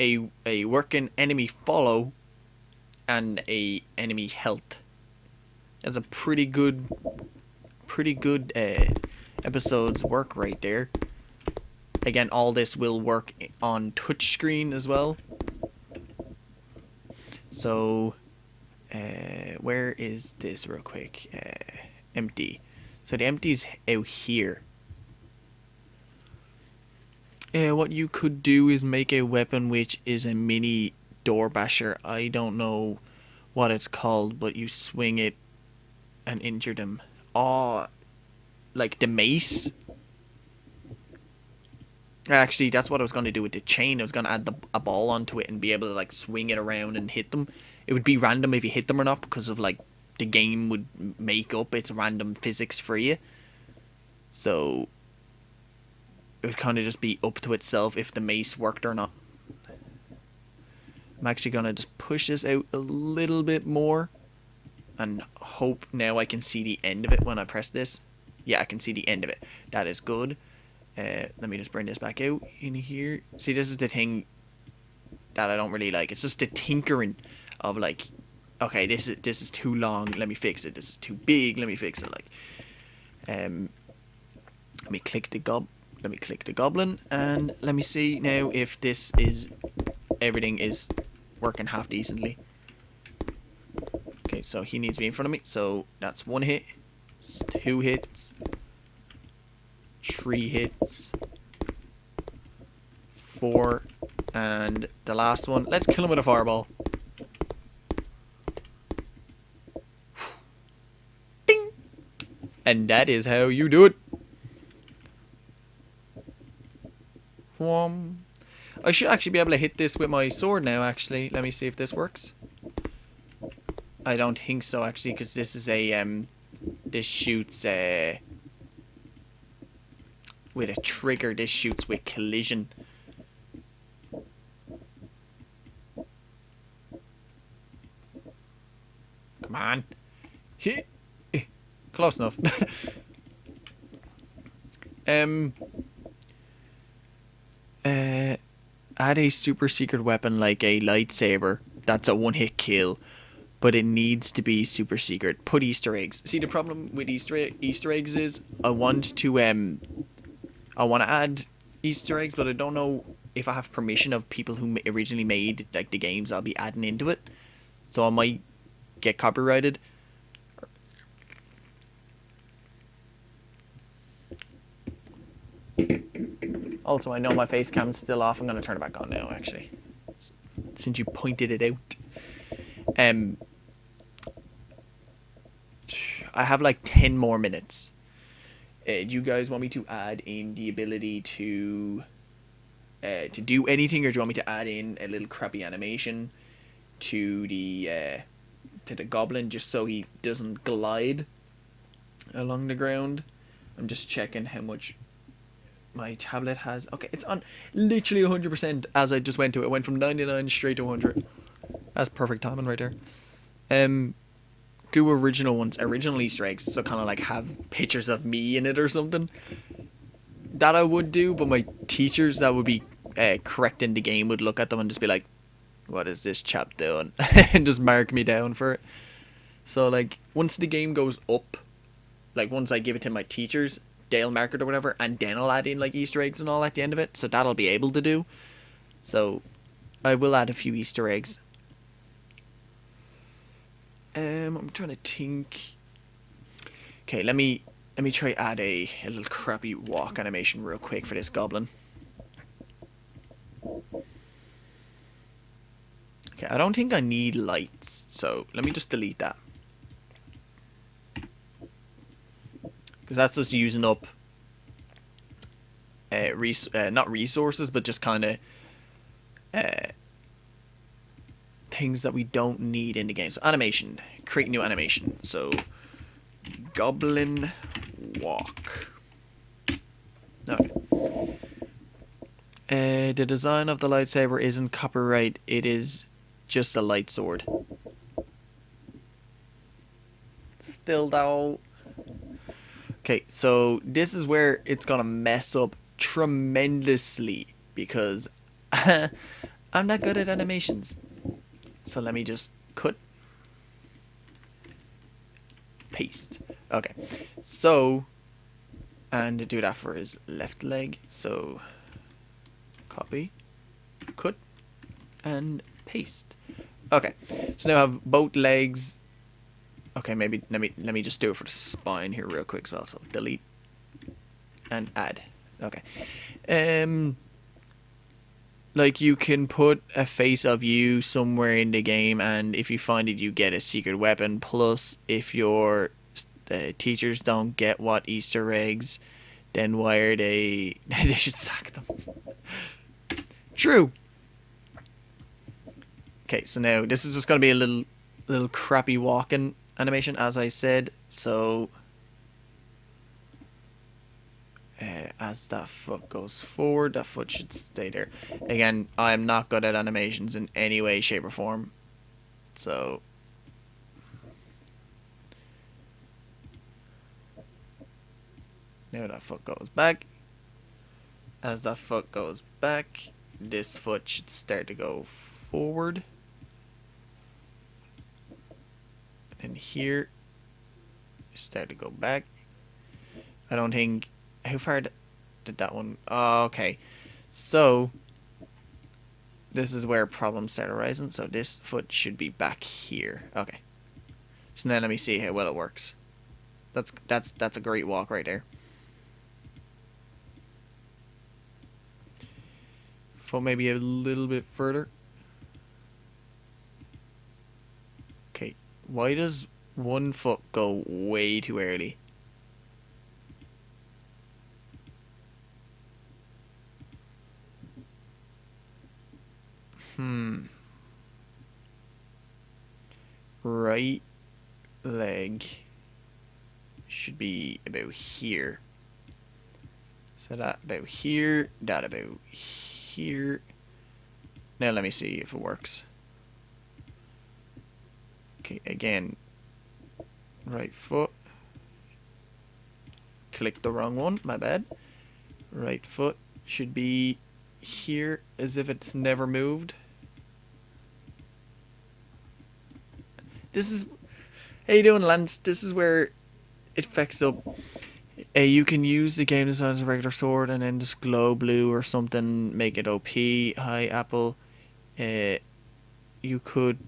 a working enemy follow, and a enemy health. That's a pretty good episode's work right there. Again, all this will work on touchscreen as well. So, where is this real quick? Empty. So the empty's out here. What you could do is make a weapon which is a mini door basher. I don't know what it's called, but you swing it and injure them. Oh, like the mace. Actually, that's what I was going to do with the chain. I was going to add a ball onto it and be able to like swing it around and hit them. It would be random if you hit them or not because of like the game would make up its random physics for you. So it would kind of just be up to itself if the mace worked or not. I'm actually going to just push this out a little bit more and hope now I can see the end of it when I press this. Yeah, I can see the end of it. That is good. Let me just bring this back out in here. See, this is the thing that I don't really like. It's just the tinkering of like, okay, this is too long. Let me fix it. This is too big. Let me fix it. Like, let me click the goblin, and let me see now if everything is working half decently. Okay, so he needs to be in front of me. So that's 1 hit, 2 hits, 3 hits, 4, and the last one. Let's kill him with a fireball. Ding! And that is how you do it. I should actually be able to hit this with my sword now, actually. Let me see if this works. I don't think so, actually, because this is a, this shoots, with a trigger. This shoots with collision. Come on. Close enough. Add a super secret weapon like a lightsaber. That's a one-hit kill, but it needs to be super secret. Put Easter eggs. See, the problem with Easter eggs is I want to add Easter eggs, but I don't know if I have permission of people who originally made like the games I'll be adding into it, so I might get copyrighted. Also, I know my face cam's still off. I'm going to turn it back on now, actually, since you pointed it out. I have like 10 more minutes. Do you guys want me to add in the ability to do anything, or do you want me to add in a little crappy animation to the goblin just so he doesn't glide along the ground? I'm just checking how much my tablet has. Okay, it's on literally 100% as I just went to it. It went from 99 straight to 100. That's perfect timing right there. Do original ones, original Easter eggs, so kind of like have pictures of me in it or something. That I would do, but my teachers that would be correcting the game would look at them and just be like, what is this chap doing? And just mark me down for it. So like, once the game goes up, like once I give it to my teachers, they'll mark it or whatever, and then I'll add in like Easter eggs and all at the end of it, so that'll be able to do. So I will add a few Easter eggs. I'm trying to think. Okay, let me try add a little crappy walk animation real quick for this goblin. Okay, I don't think I need lights, so let me just delete that. Because that's just using up not resources, but just kind of things that we don't need in the game. So animation, create new animation. So goblin walk. Okay. The design of the lightsaber isn't copyright. It is just a light sword. Still though. Okay, so this is where it's gonna mess up tremendously because I'm not good at animations. So let me just cut, paste. Okay, so, and to do that for his left leg, so copy, cut, and paste. Okay, so now I have both legs. Okay, maybe let me just do it for the spine here real quick as well. So delete and add. Okay, like you can put a face of you somewhere in the game, and if you find it, you get a secret weapon. Plus, if your teachers don't get what Easter eggs, then why are they? They should sack them. True. Okay, so now this is just gonna be a little crappy walking animation, as I said. So as that foot goes forward, that foot should stay there. Again, I am not good at animations in any way, shape, or form. So now that foot goes back. As that foot goes back, this foot should start to go forward. And here, start to go back. I don't think. How far did that one? Oh, okay. So this is where problems start arising. So this foot should be back here. Okay. So now let me see how well it works. That's a great walk right there. Foot maybe a little bit further. Okay. Why does one foot go way too early? Right leg should be about here. So that about here, that about here. Now let me see if it works. Okay, again, right foot. Click the wrong one, my bad. Right foot should be here as if it's never moved. This is, how you doing, Lance? This is where it fucks up. You can use the game design as a regular sword and then just glow blue or something, make it OP. Hi, Apple. You could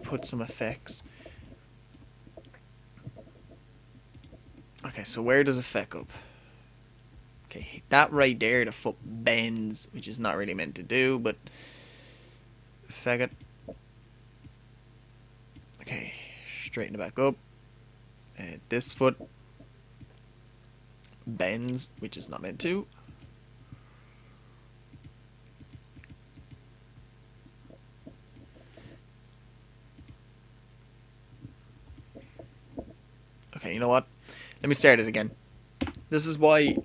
put some effects. Okay, so where does it feck up? Okay, that right there, the foot bends, which is not really meant to do, but feck it. Okay, straighten it back up. This foot bends, which is not meant to. Okay, you know what? Let me start it again. This is why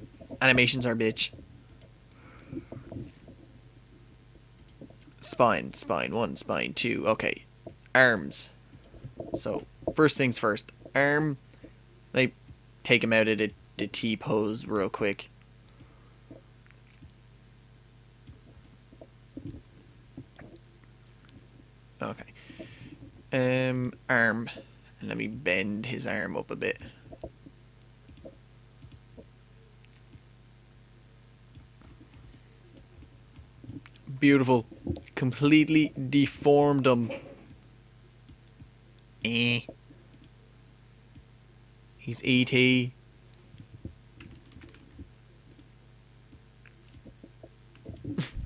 animations are bitch. Spine 1, spine 2. Okay, arms. So, first things first. Arm. Let me take him out of the T pose real quick. Okay. Arm. And let me bend his arm up a bit. Beautiful. Completely deformed him. He's E.T.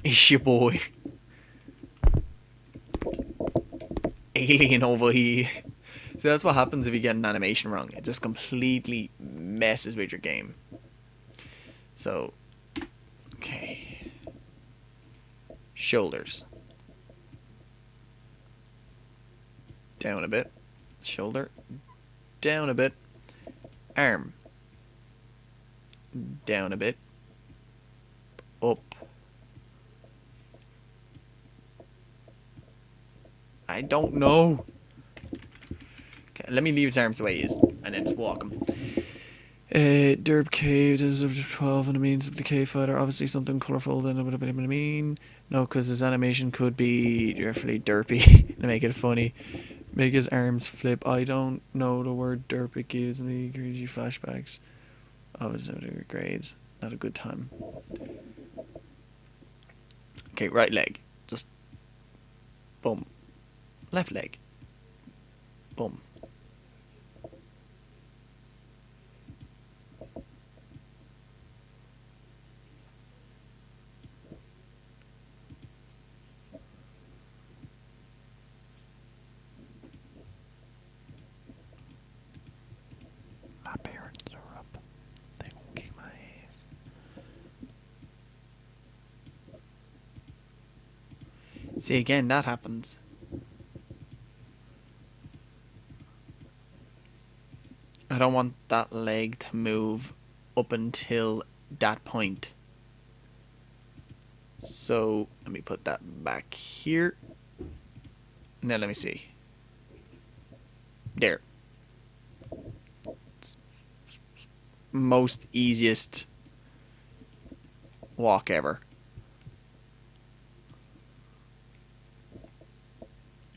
It's your boy. Alien over here. So that's what happens if you get an animation wrong. It just completely messes with your game. So, okay. Shoulders. Down a bit. Shoulder. Down a bit. Arm. Down a bit. Up. I don't know. Okay, let me leave his arms the way he is, and then just walk him. Derp Cave, this is 12 and it means of the cave fighter. Obviously something colourful, then what I mean. No, because his animation could be definitely derpy to make it funny. Make his arms flip. I don't know the word derp. It gives me crazy flashbacks. Obviously grades. Not a good time. Okay, right leg. Just boom. Left leg. Boom. My parents are up. They won't kick my ass. See, again, that happens. I don't want that leg to move up until that point. So, let me put that back here. Now, let me see. There. Most easiest walk ever.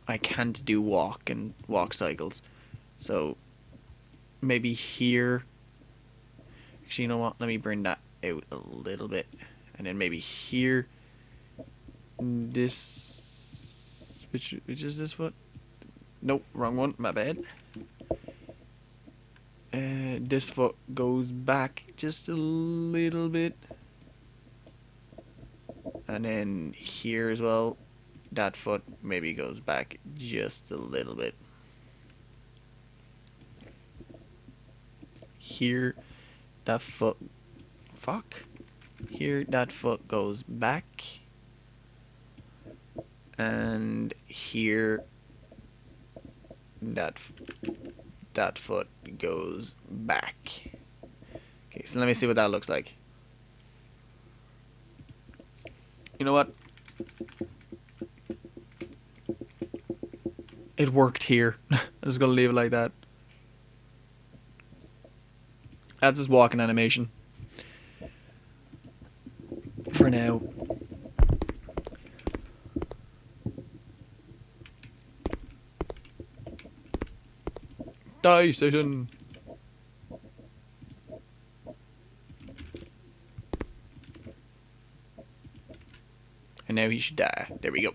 I can't do walk and walk cycles. So, maybe here. Actually, you know what? Let me bring that out a little bit. And then maybe here. This. Which is this foot? Nope, wrong one. My bad. This foot goes back just a little bit. And then here as well. That foot maybe goes back just a little bit. Here, that foot, fuck. Here, that foot goes back. And here, that foot goes back. Okay, so let me see what that looks like. You know what? It worked here. I'm just gonna leave it like that. That's his walking animation. For now. Die, Satan! And now he should die. There we go.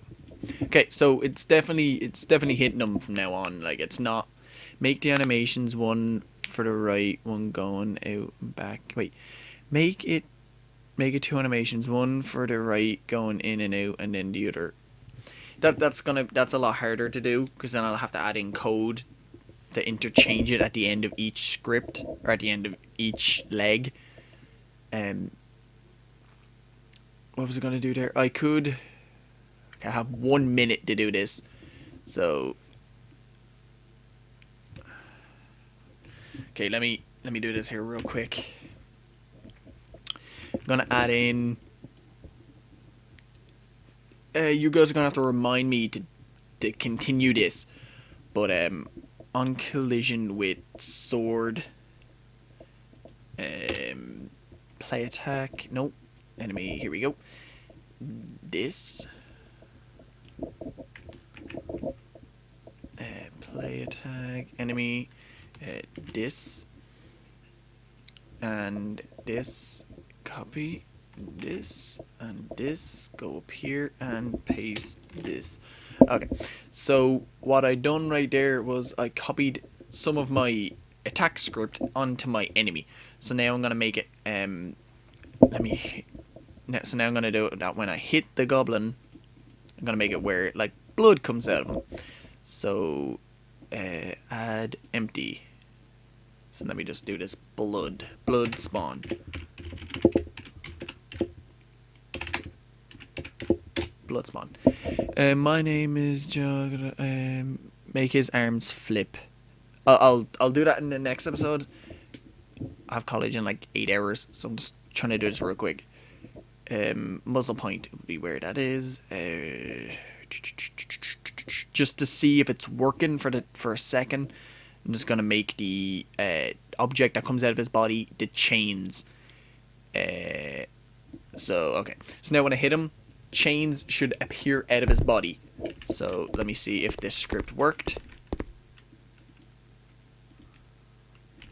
Okay, so it's definitely hitting him from now on. Like, it's not. Make the animations one for the right, one going out and back. Wait, make it two animations, one for the right going in and out, and then the other. That's a lot harder to do, because then I'll have to add in code to interchange it at the end of each script, or at the end of each leg. What was I gonna do there? I have 1 minute to do this, so okay. Let me do this here real quick. I'm gonna add in. You guys are gonna have to remind me to continue this, but on collision with sword, play attack. Nope. Enemy. Here we go. This. Play attack. Enemy. This. And this. Copy. This. And this. Go up here and paste this. Okay. So what I done right there was I copied some of my attack script onto my enemy. So now I'm gonna make it. So now I'm gonna do that when I hit the goblin. I'm gonna make it where like blood comes out of him. So add empty. So let me just do this. Blood spawn. Blood spawn. My name is Jug. Make his arms flip. I'll do that in the next episode. I have college in like 8 hours, so I'm just trying to do this real quick. Muzzle point would be where that is. Just to see if it's working for a second. I'm just gonna make the object that comes out of his body the chains. So okay. So now when I hit him, chains should appear out of his body. So let me see if this script worked.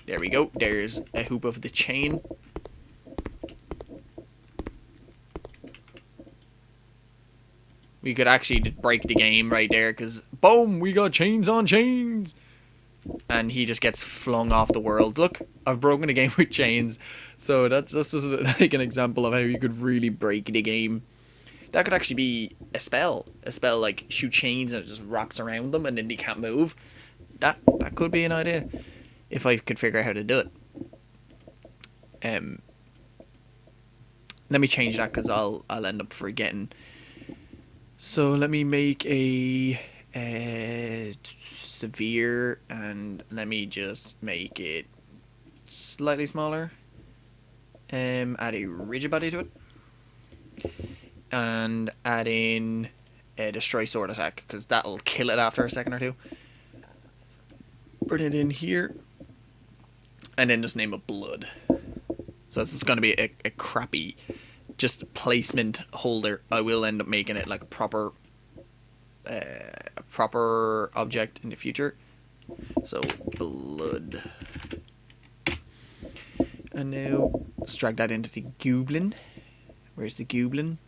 There we go. There's a hoop of the chain. We could actually just break the game right there, because boom, we got chains on chains. And he just gets flung off the world. Look, I've broken the game with chains. So that's just like an example of how you could really break the game. That could actually be a spell. A spell like shoot chains and it just wraps around them and then they can't move. That could be an idea. If I could figure out how to do it. Let me change that because I'll end up forgetting. So let me make a severe, and let me just make it slightly smaller. Add a rigid body to it, and add in a destroy sword attack because that'll kill it after a second or two. Put it in here, and then just name it blood. So this is going to be a crappy just placement holder. I will end up making it like a proper object in the future. So blood. And now let's drag that into the goblin. Where's the goblin?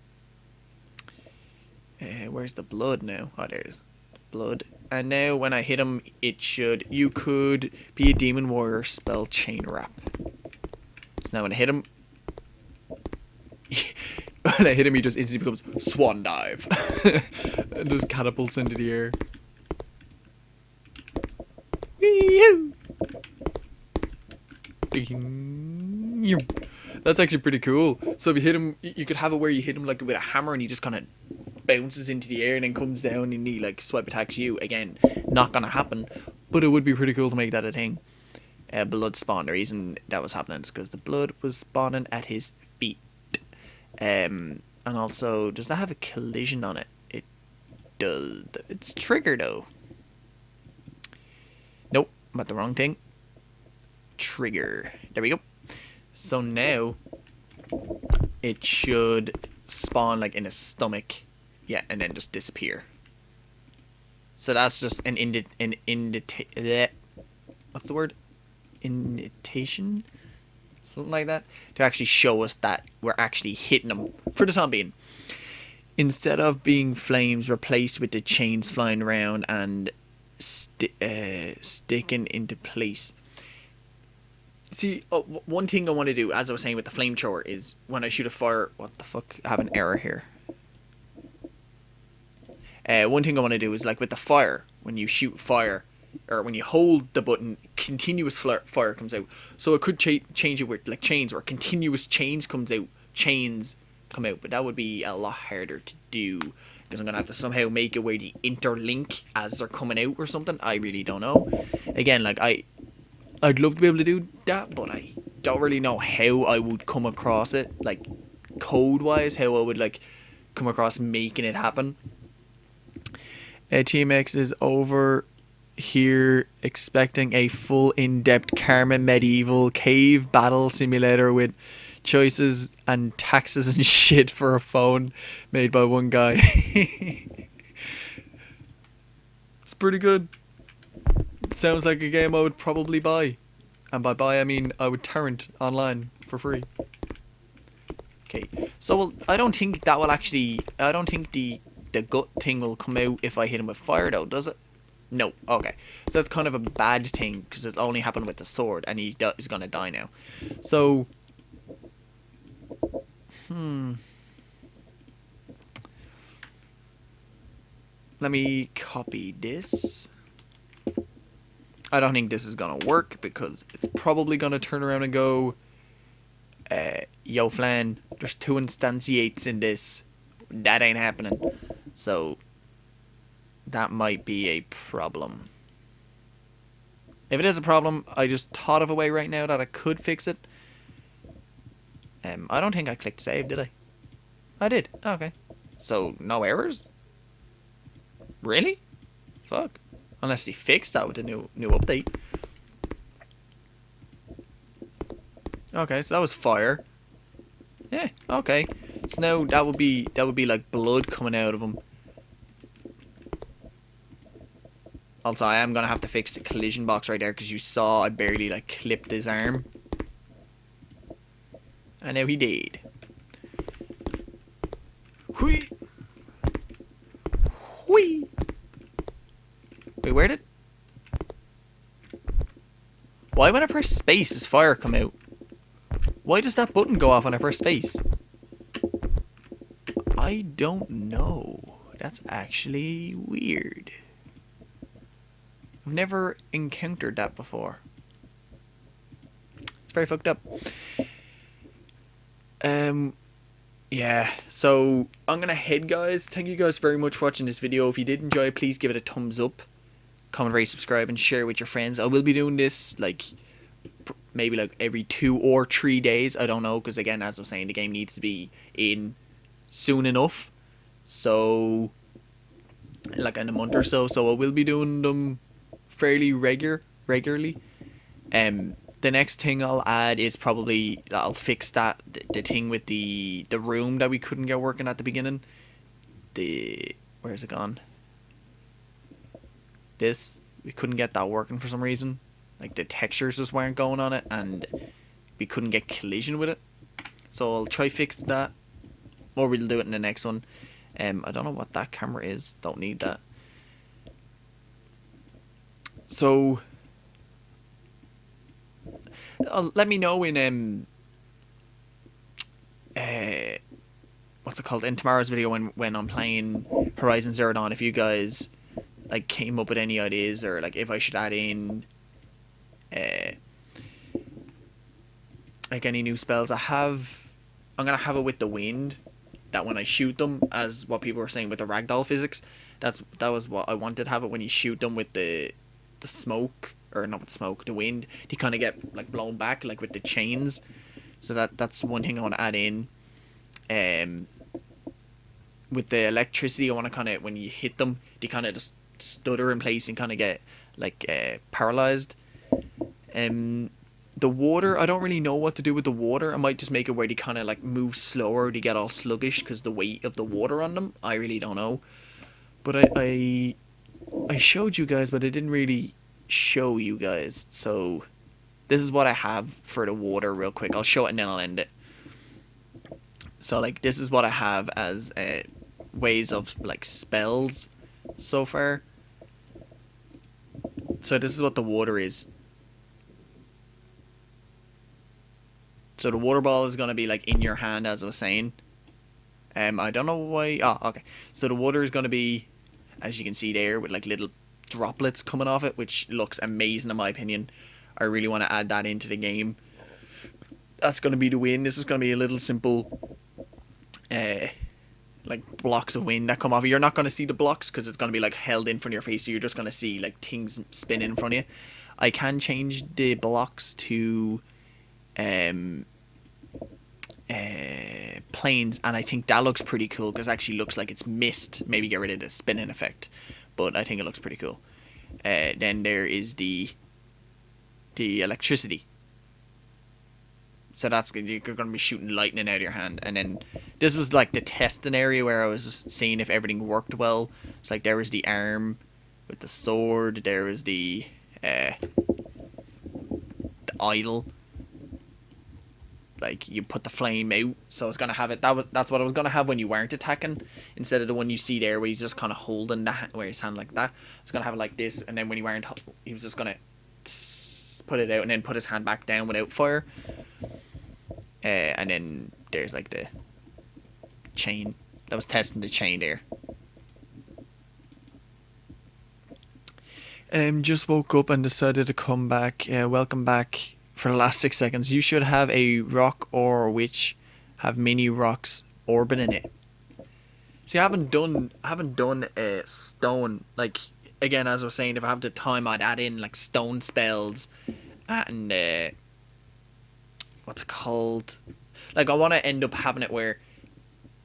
Where's the blood now? Oh, there's blood. And now when I hit him, it should. You could be a demon warrior, spell chain wrap. So now when I hit him, he just instantly becomes swan dive and just catapults into the air. Wee-hoo! That's actually pretty cool. So if you hit him, you could have it where you hit him like with a hammer and he just kind of bounces into the air and then comes down and he like swipe attacks you. Again, not gonna happen, but it would be pretty cool to make that a thing. Blood spawn. The reason that was happening is because the blood was spawning at his feet. And also, does that have a collision on it? It does. It's trigger though. Nope, I'm at the wrong thing. Trigger. There we go. So now it should spawn like in his stomach, yeah, and then just disappear. So that's just an what's the word? Invitation, something like that, to actually show us that we're actually hitting them for the time being. Instead of being flames replaced with the chains flying around and sticking into place. See, one thing I want to do, as I was saying with the flamethrower, is when I shoot a fire... What the fuck? I have an error here. One thing I want to do is, like with the fire, when you shoot fire, or when you hold the button, continuous fire comes out. So it could change it with like chains, where continuous chains come out, but that would be a lot harder to do, because I'm gonna have to somehow make it where they interlink as they're coming out or something. I really don't know. Again, like I'd love to be able to do that, but I don't really know how I would come across it, like code wise, how I would like come across making it happen. TMX is over here expecting a full in-depth Carmen medieval cave battle simulator with choices and taxes and shit for a phone made by one guy. It's pretty good. It sounds like a game I would probably buy. And by buy I mean I would torrent online for free. Okay, so I don't think that will actually... I don't think the gut thing will come out if I hit him with fire though, does it? No, okay. So that's kind of a bad thing, because it only happened with the sword, and he's gonna die now. So... Let me copy this. I don't think this is gonna work, because it's probably gonna turn around and go, yo Flan, there's 2 instantiates in this. That ain't happening. So that might be a problem. If it is a problem, I just thought of a way right now that I could fix it. I don't think I clicked save, did I? I did. Okay. So no errors? Really? Fuck. Unless they fixed that with the new update. Okay, so that was fire. Yeah, okay. So now that would be like blood coming out of him. Also, I am gonna have to fix the collision box right there, because you saw I barely like clipped his arm. And now he did. Hui! Hui! Wait, where did... Why when I press space does fire come out? Why does that button go off when I press space? I don't know. That's actually weird. I've never encountered that before. It's very fucked up. Yeah, so I'm gonna head, guys. Thank you guys very much for watching this video. If you did enjoy it, please give it a thumbs up, comment, rate, subscribe, and share with your friends. I will be doing this like maybe like every 2 or 3 days. I don't know, because again, as I'm saying, the game needs to be in soon enough. So like in a month or so. So I will be doing them fairly regularly. The next thing I'll add is probably I'll fix the thing with the room that we couldn't get working at the beginning. Where's it gone? We couldn't get that working for some reason. Like the textures just weren't going on it, and we couldn't get collision with it. So I'll try fix that, or we'll do it in the next one. I don't know what that camera is. Don't need that. So let me know in what's it called, in tomorrow's video when I'm playing Horizon Zero Dawn, if you guys like came up with any ideas, or like if I should add in like any new spells. I'm gonna have it with the wind. that when I shoot them, as what people were saying with the ragdoll physics, that was what I wanted to have it when you shoot them with the smoke, or not with the smoke, the wind, they kind of get like blown back like with the chains. So that's one thing I want to add in. With the electricity, I want to kind of, when you hit them, they kind of just stutter in place and kind of get like paralyzed. The water, I don't really know what to do with the water. I might just make it where they kind of like move slower, they get all sluggish because the weight of the water on them. I really don't know. But I showed you guys, but I didn't really show you guys. So this is what I have for the water real quick. I'll show it and then I'll end it. So like this is what I have as ways of like spells so far. So this is what the water is. So the water ball is going to be like in your hand, as I was saying. I don't know why. Oh, okay. So the water is going to be, as you can see there, with like little droplets coming off it, which looks amazing in my opinion. I really want to add that into the game. That's going to be the wind. This is going to be a little simple, like blocks of wind that come off. You're not going to see the blocks because it's going to be like held in front of your face. So you're just going to see like things spinning in front of you. I can change the blocks to planes, and I think that looks pretty cool because it actually looks like it's mist. Maybe get rid of the spinning effect, but I think it looks pretty cool. Then there is the electricity. So that's good. You're going to be shooting lightning out of your hand. And then this was like the testing area where I was just seeing if everything worked well. It's like there was the arm with the sword. There was the idol. Like you put the flame out, so it's gonna have it. That's what I was gonna have when you weren't attacking, instead of the one you see there where he's just kind of holding where his hand like that. It's gonna have it like this, and then when he weren't, he was just gonna put it out and then put his hand back down without fire. And then there's like the chain. That was testing the chain there. Just woke up and decided to come back. Welcome back. For the last 6 seconds, you should have a rock or which have mini rocks orbiting it. See, I haven't done a stone. Like again, as I was saying, if I have the time, I'd add in like stone spells and what's it called? Like I want to end up having it where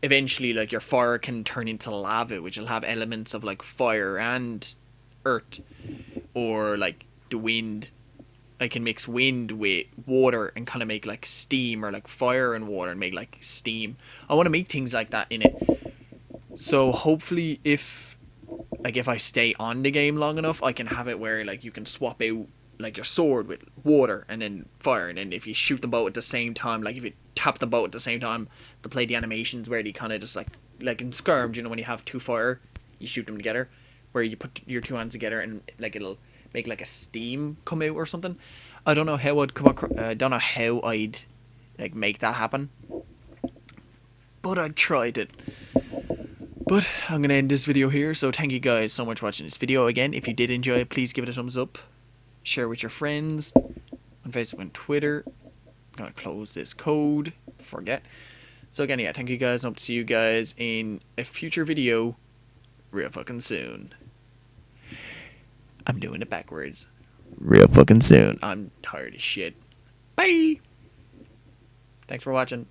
eventually, like your fire can turn into lava, which will have elements of like fire and earth, or like the wind. I can mix wind with water and kind of make like steam, or like fire and water and make like steam. I want to make things like that in it. So hopefully if I stay on the game long enough, I can have it where like you can swap out like your sword with water and then fire. And then if you shoot them both at the same time, like if you tap them both at the same time, to play the animations where they kind of just like in Skirm, you know, when you have two fire, you shoot them together, where you put your two hands together and like it'll make like a steam come out or something. I don't know how I'd come across. I don't know how I'd like make that happen, but I tried it. But I'm gonna end this video here. So thank you guys so much for watching this video. Again, if you did enjoy it, please give it a thumbs up. Share with your friends on Facebook and Twitter. I'm gonna close this code. Forget. So again, yeah, thank you guys. I hope to see you guys in a future video real fucking soon. I'm doing it backwards. Real fucking soon. I'm tired as shit. Bye. Thanks for watching.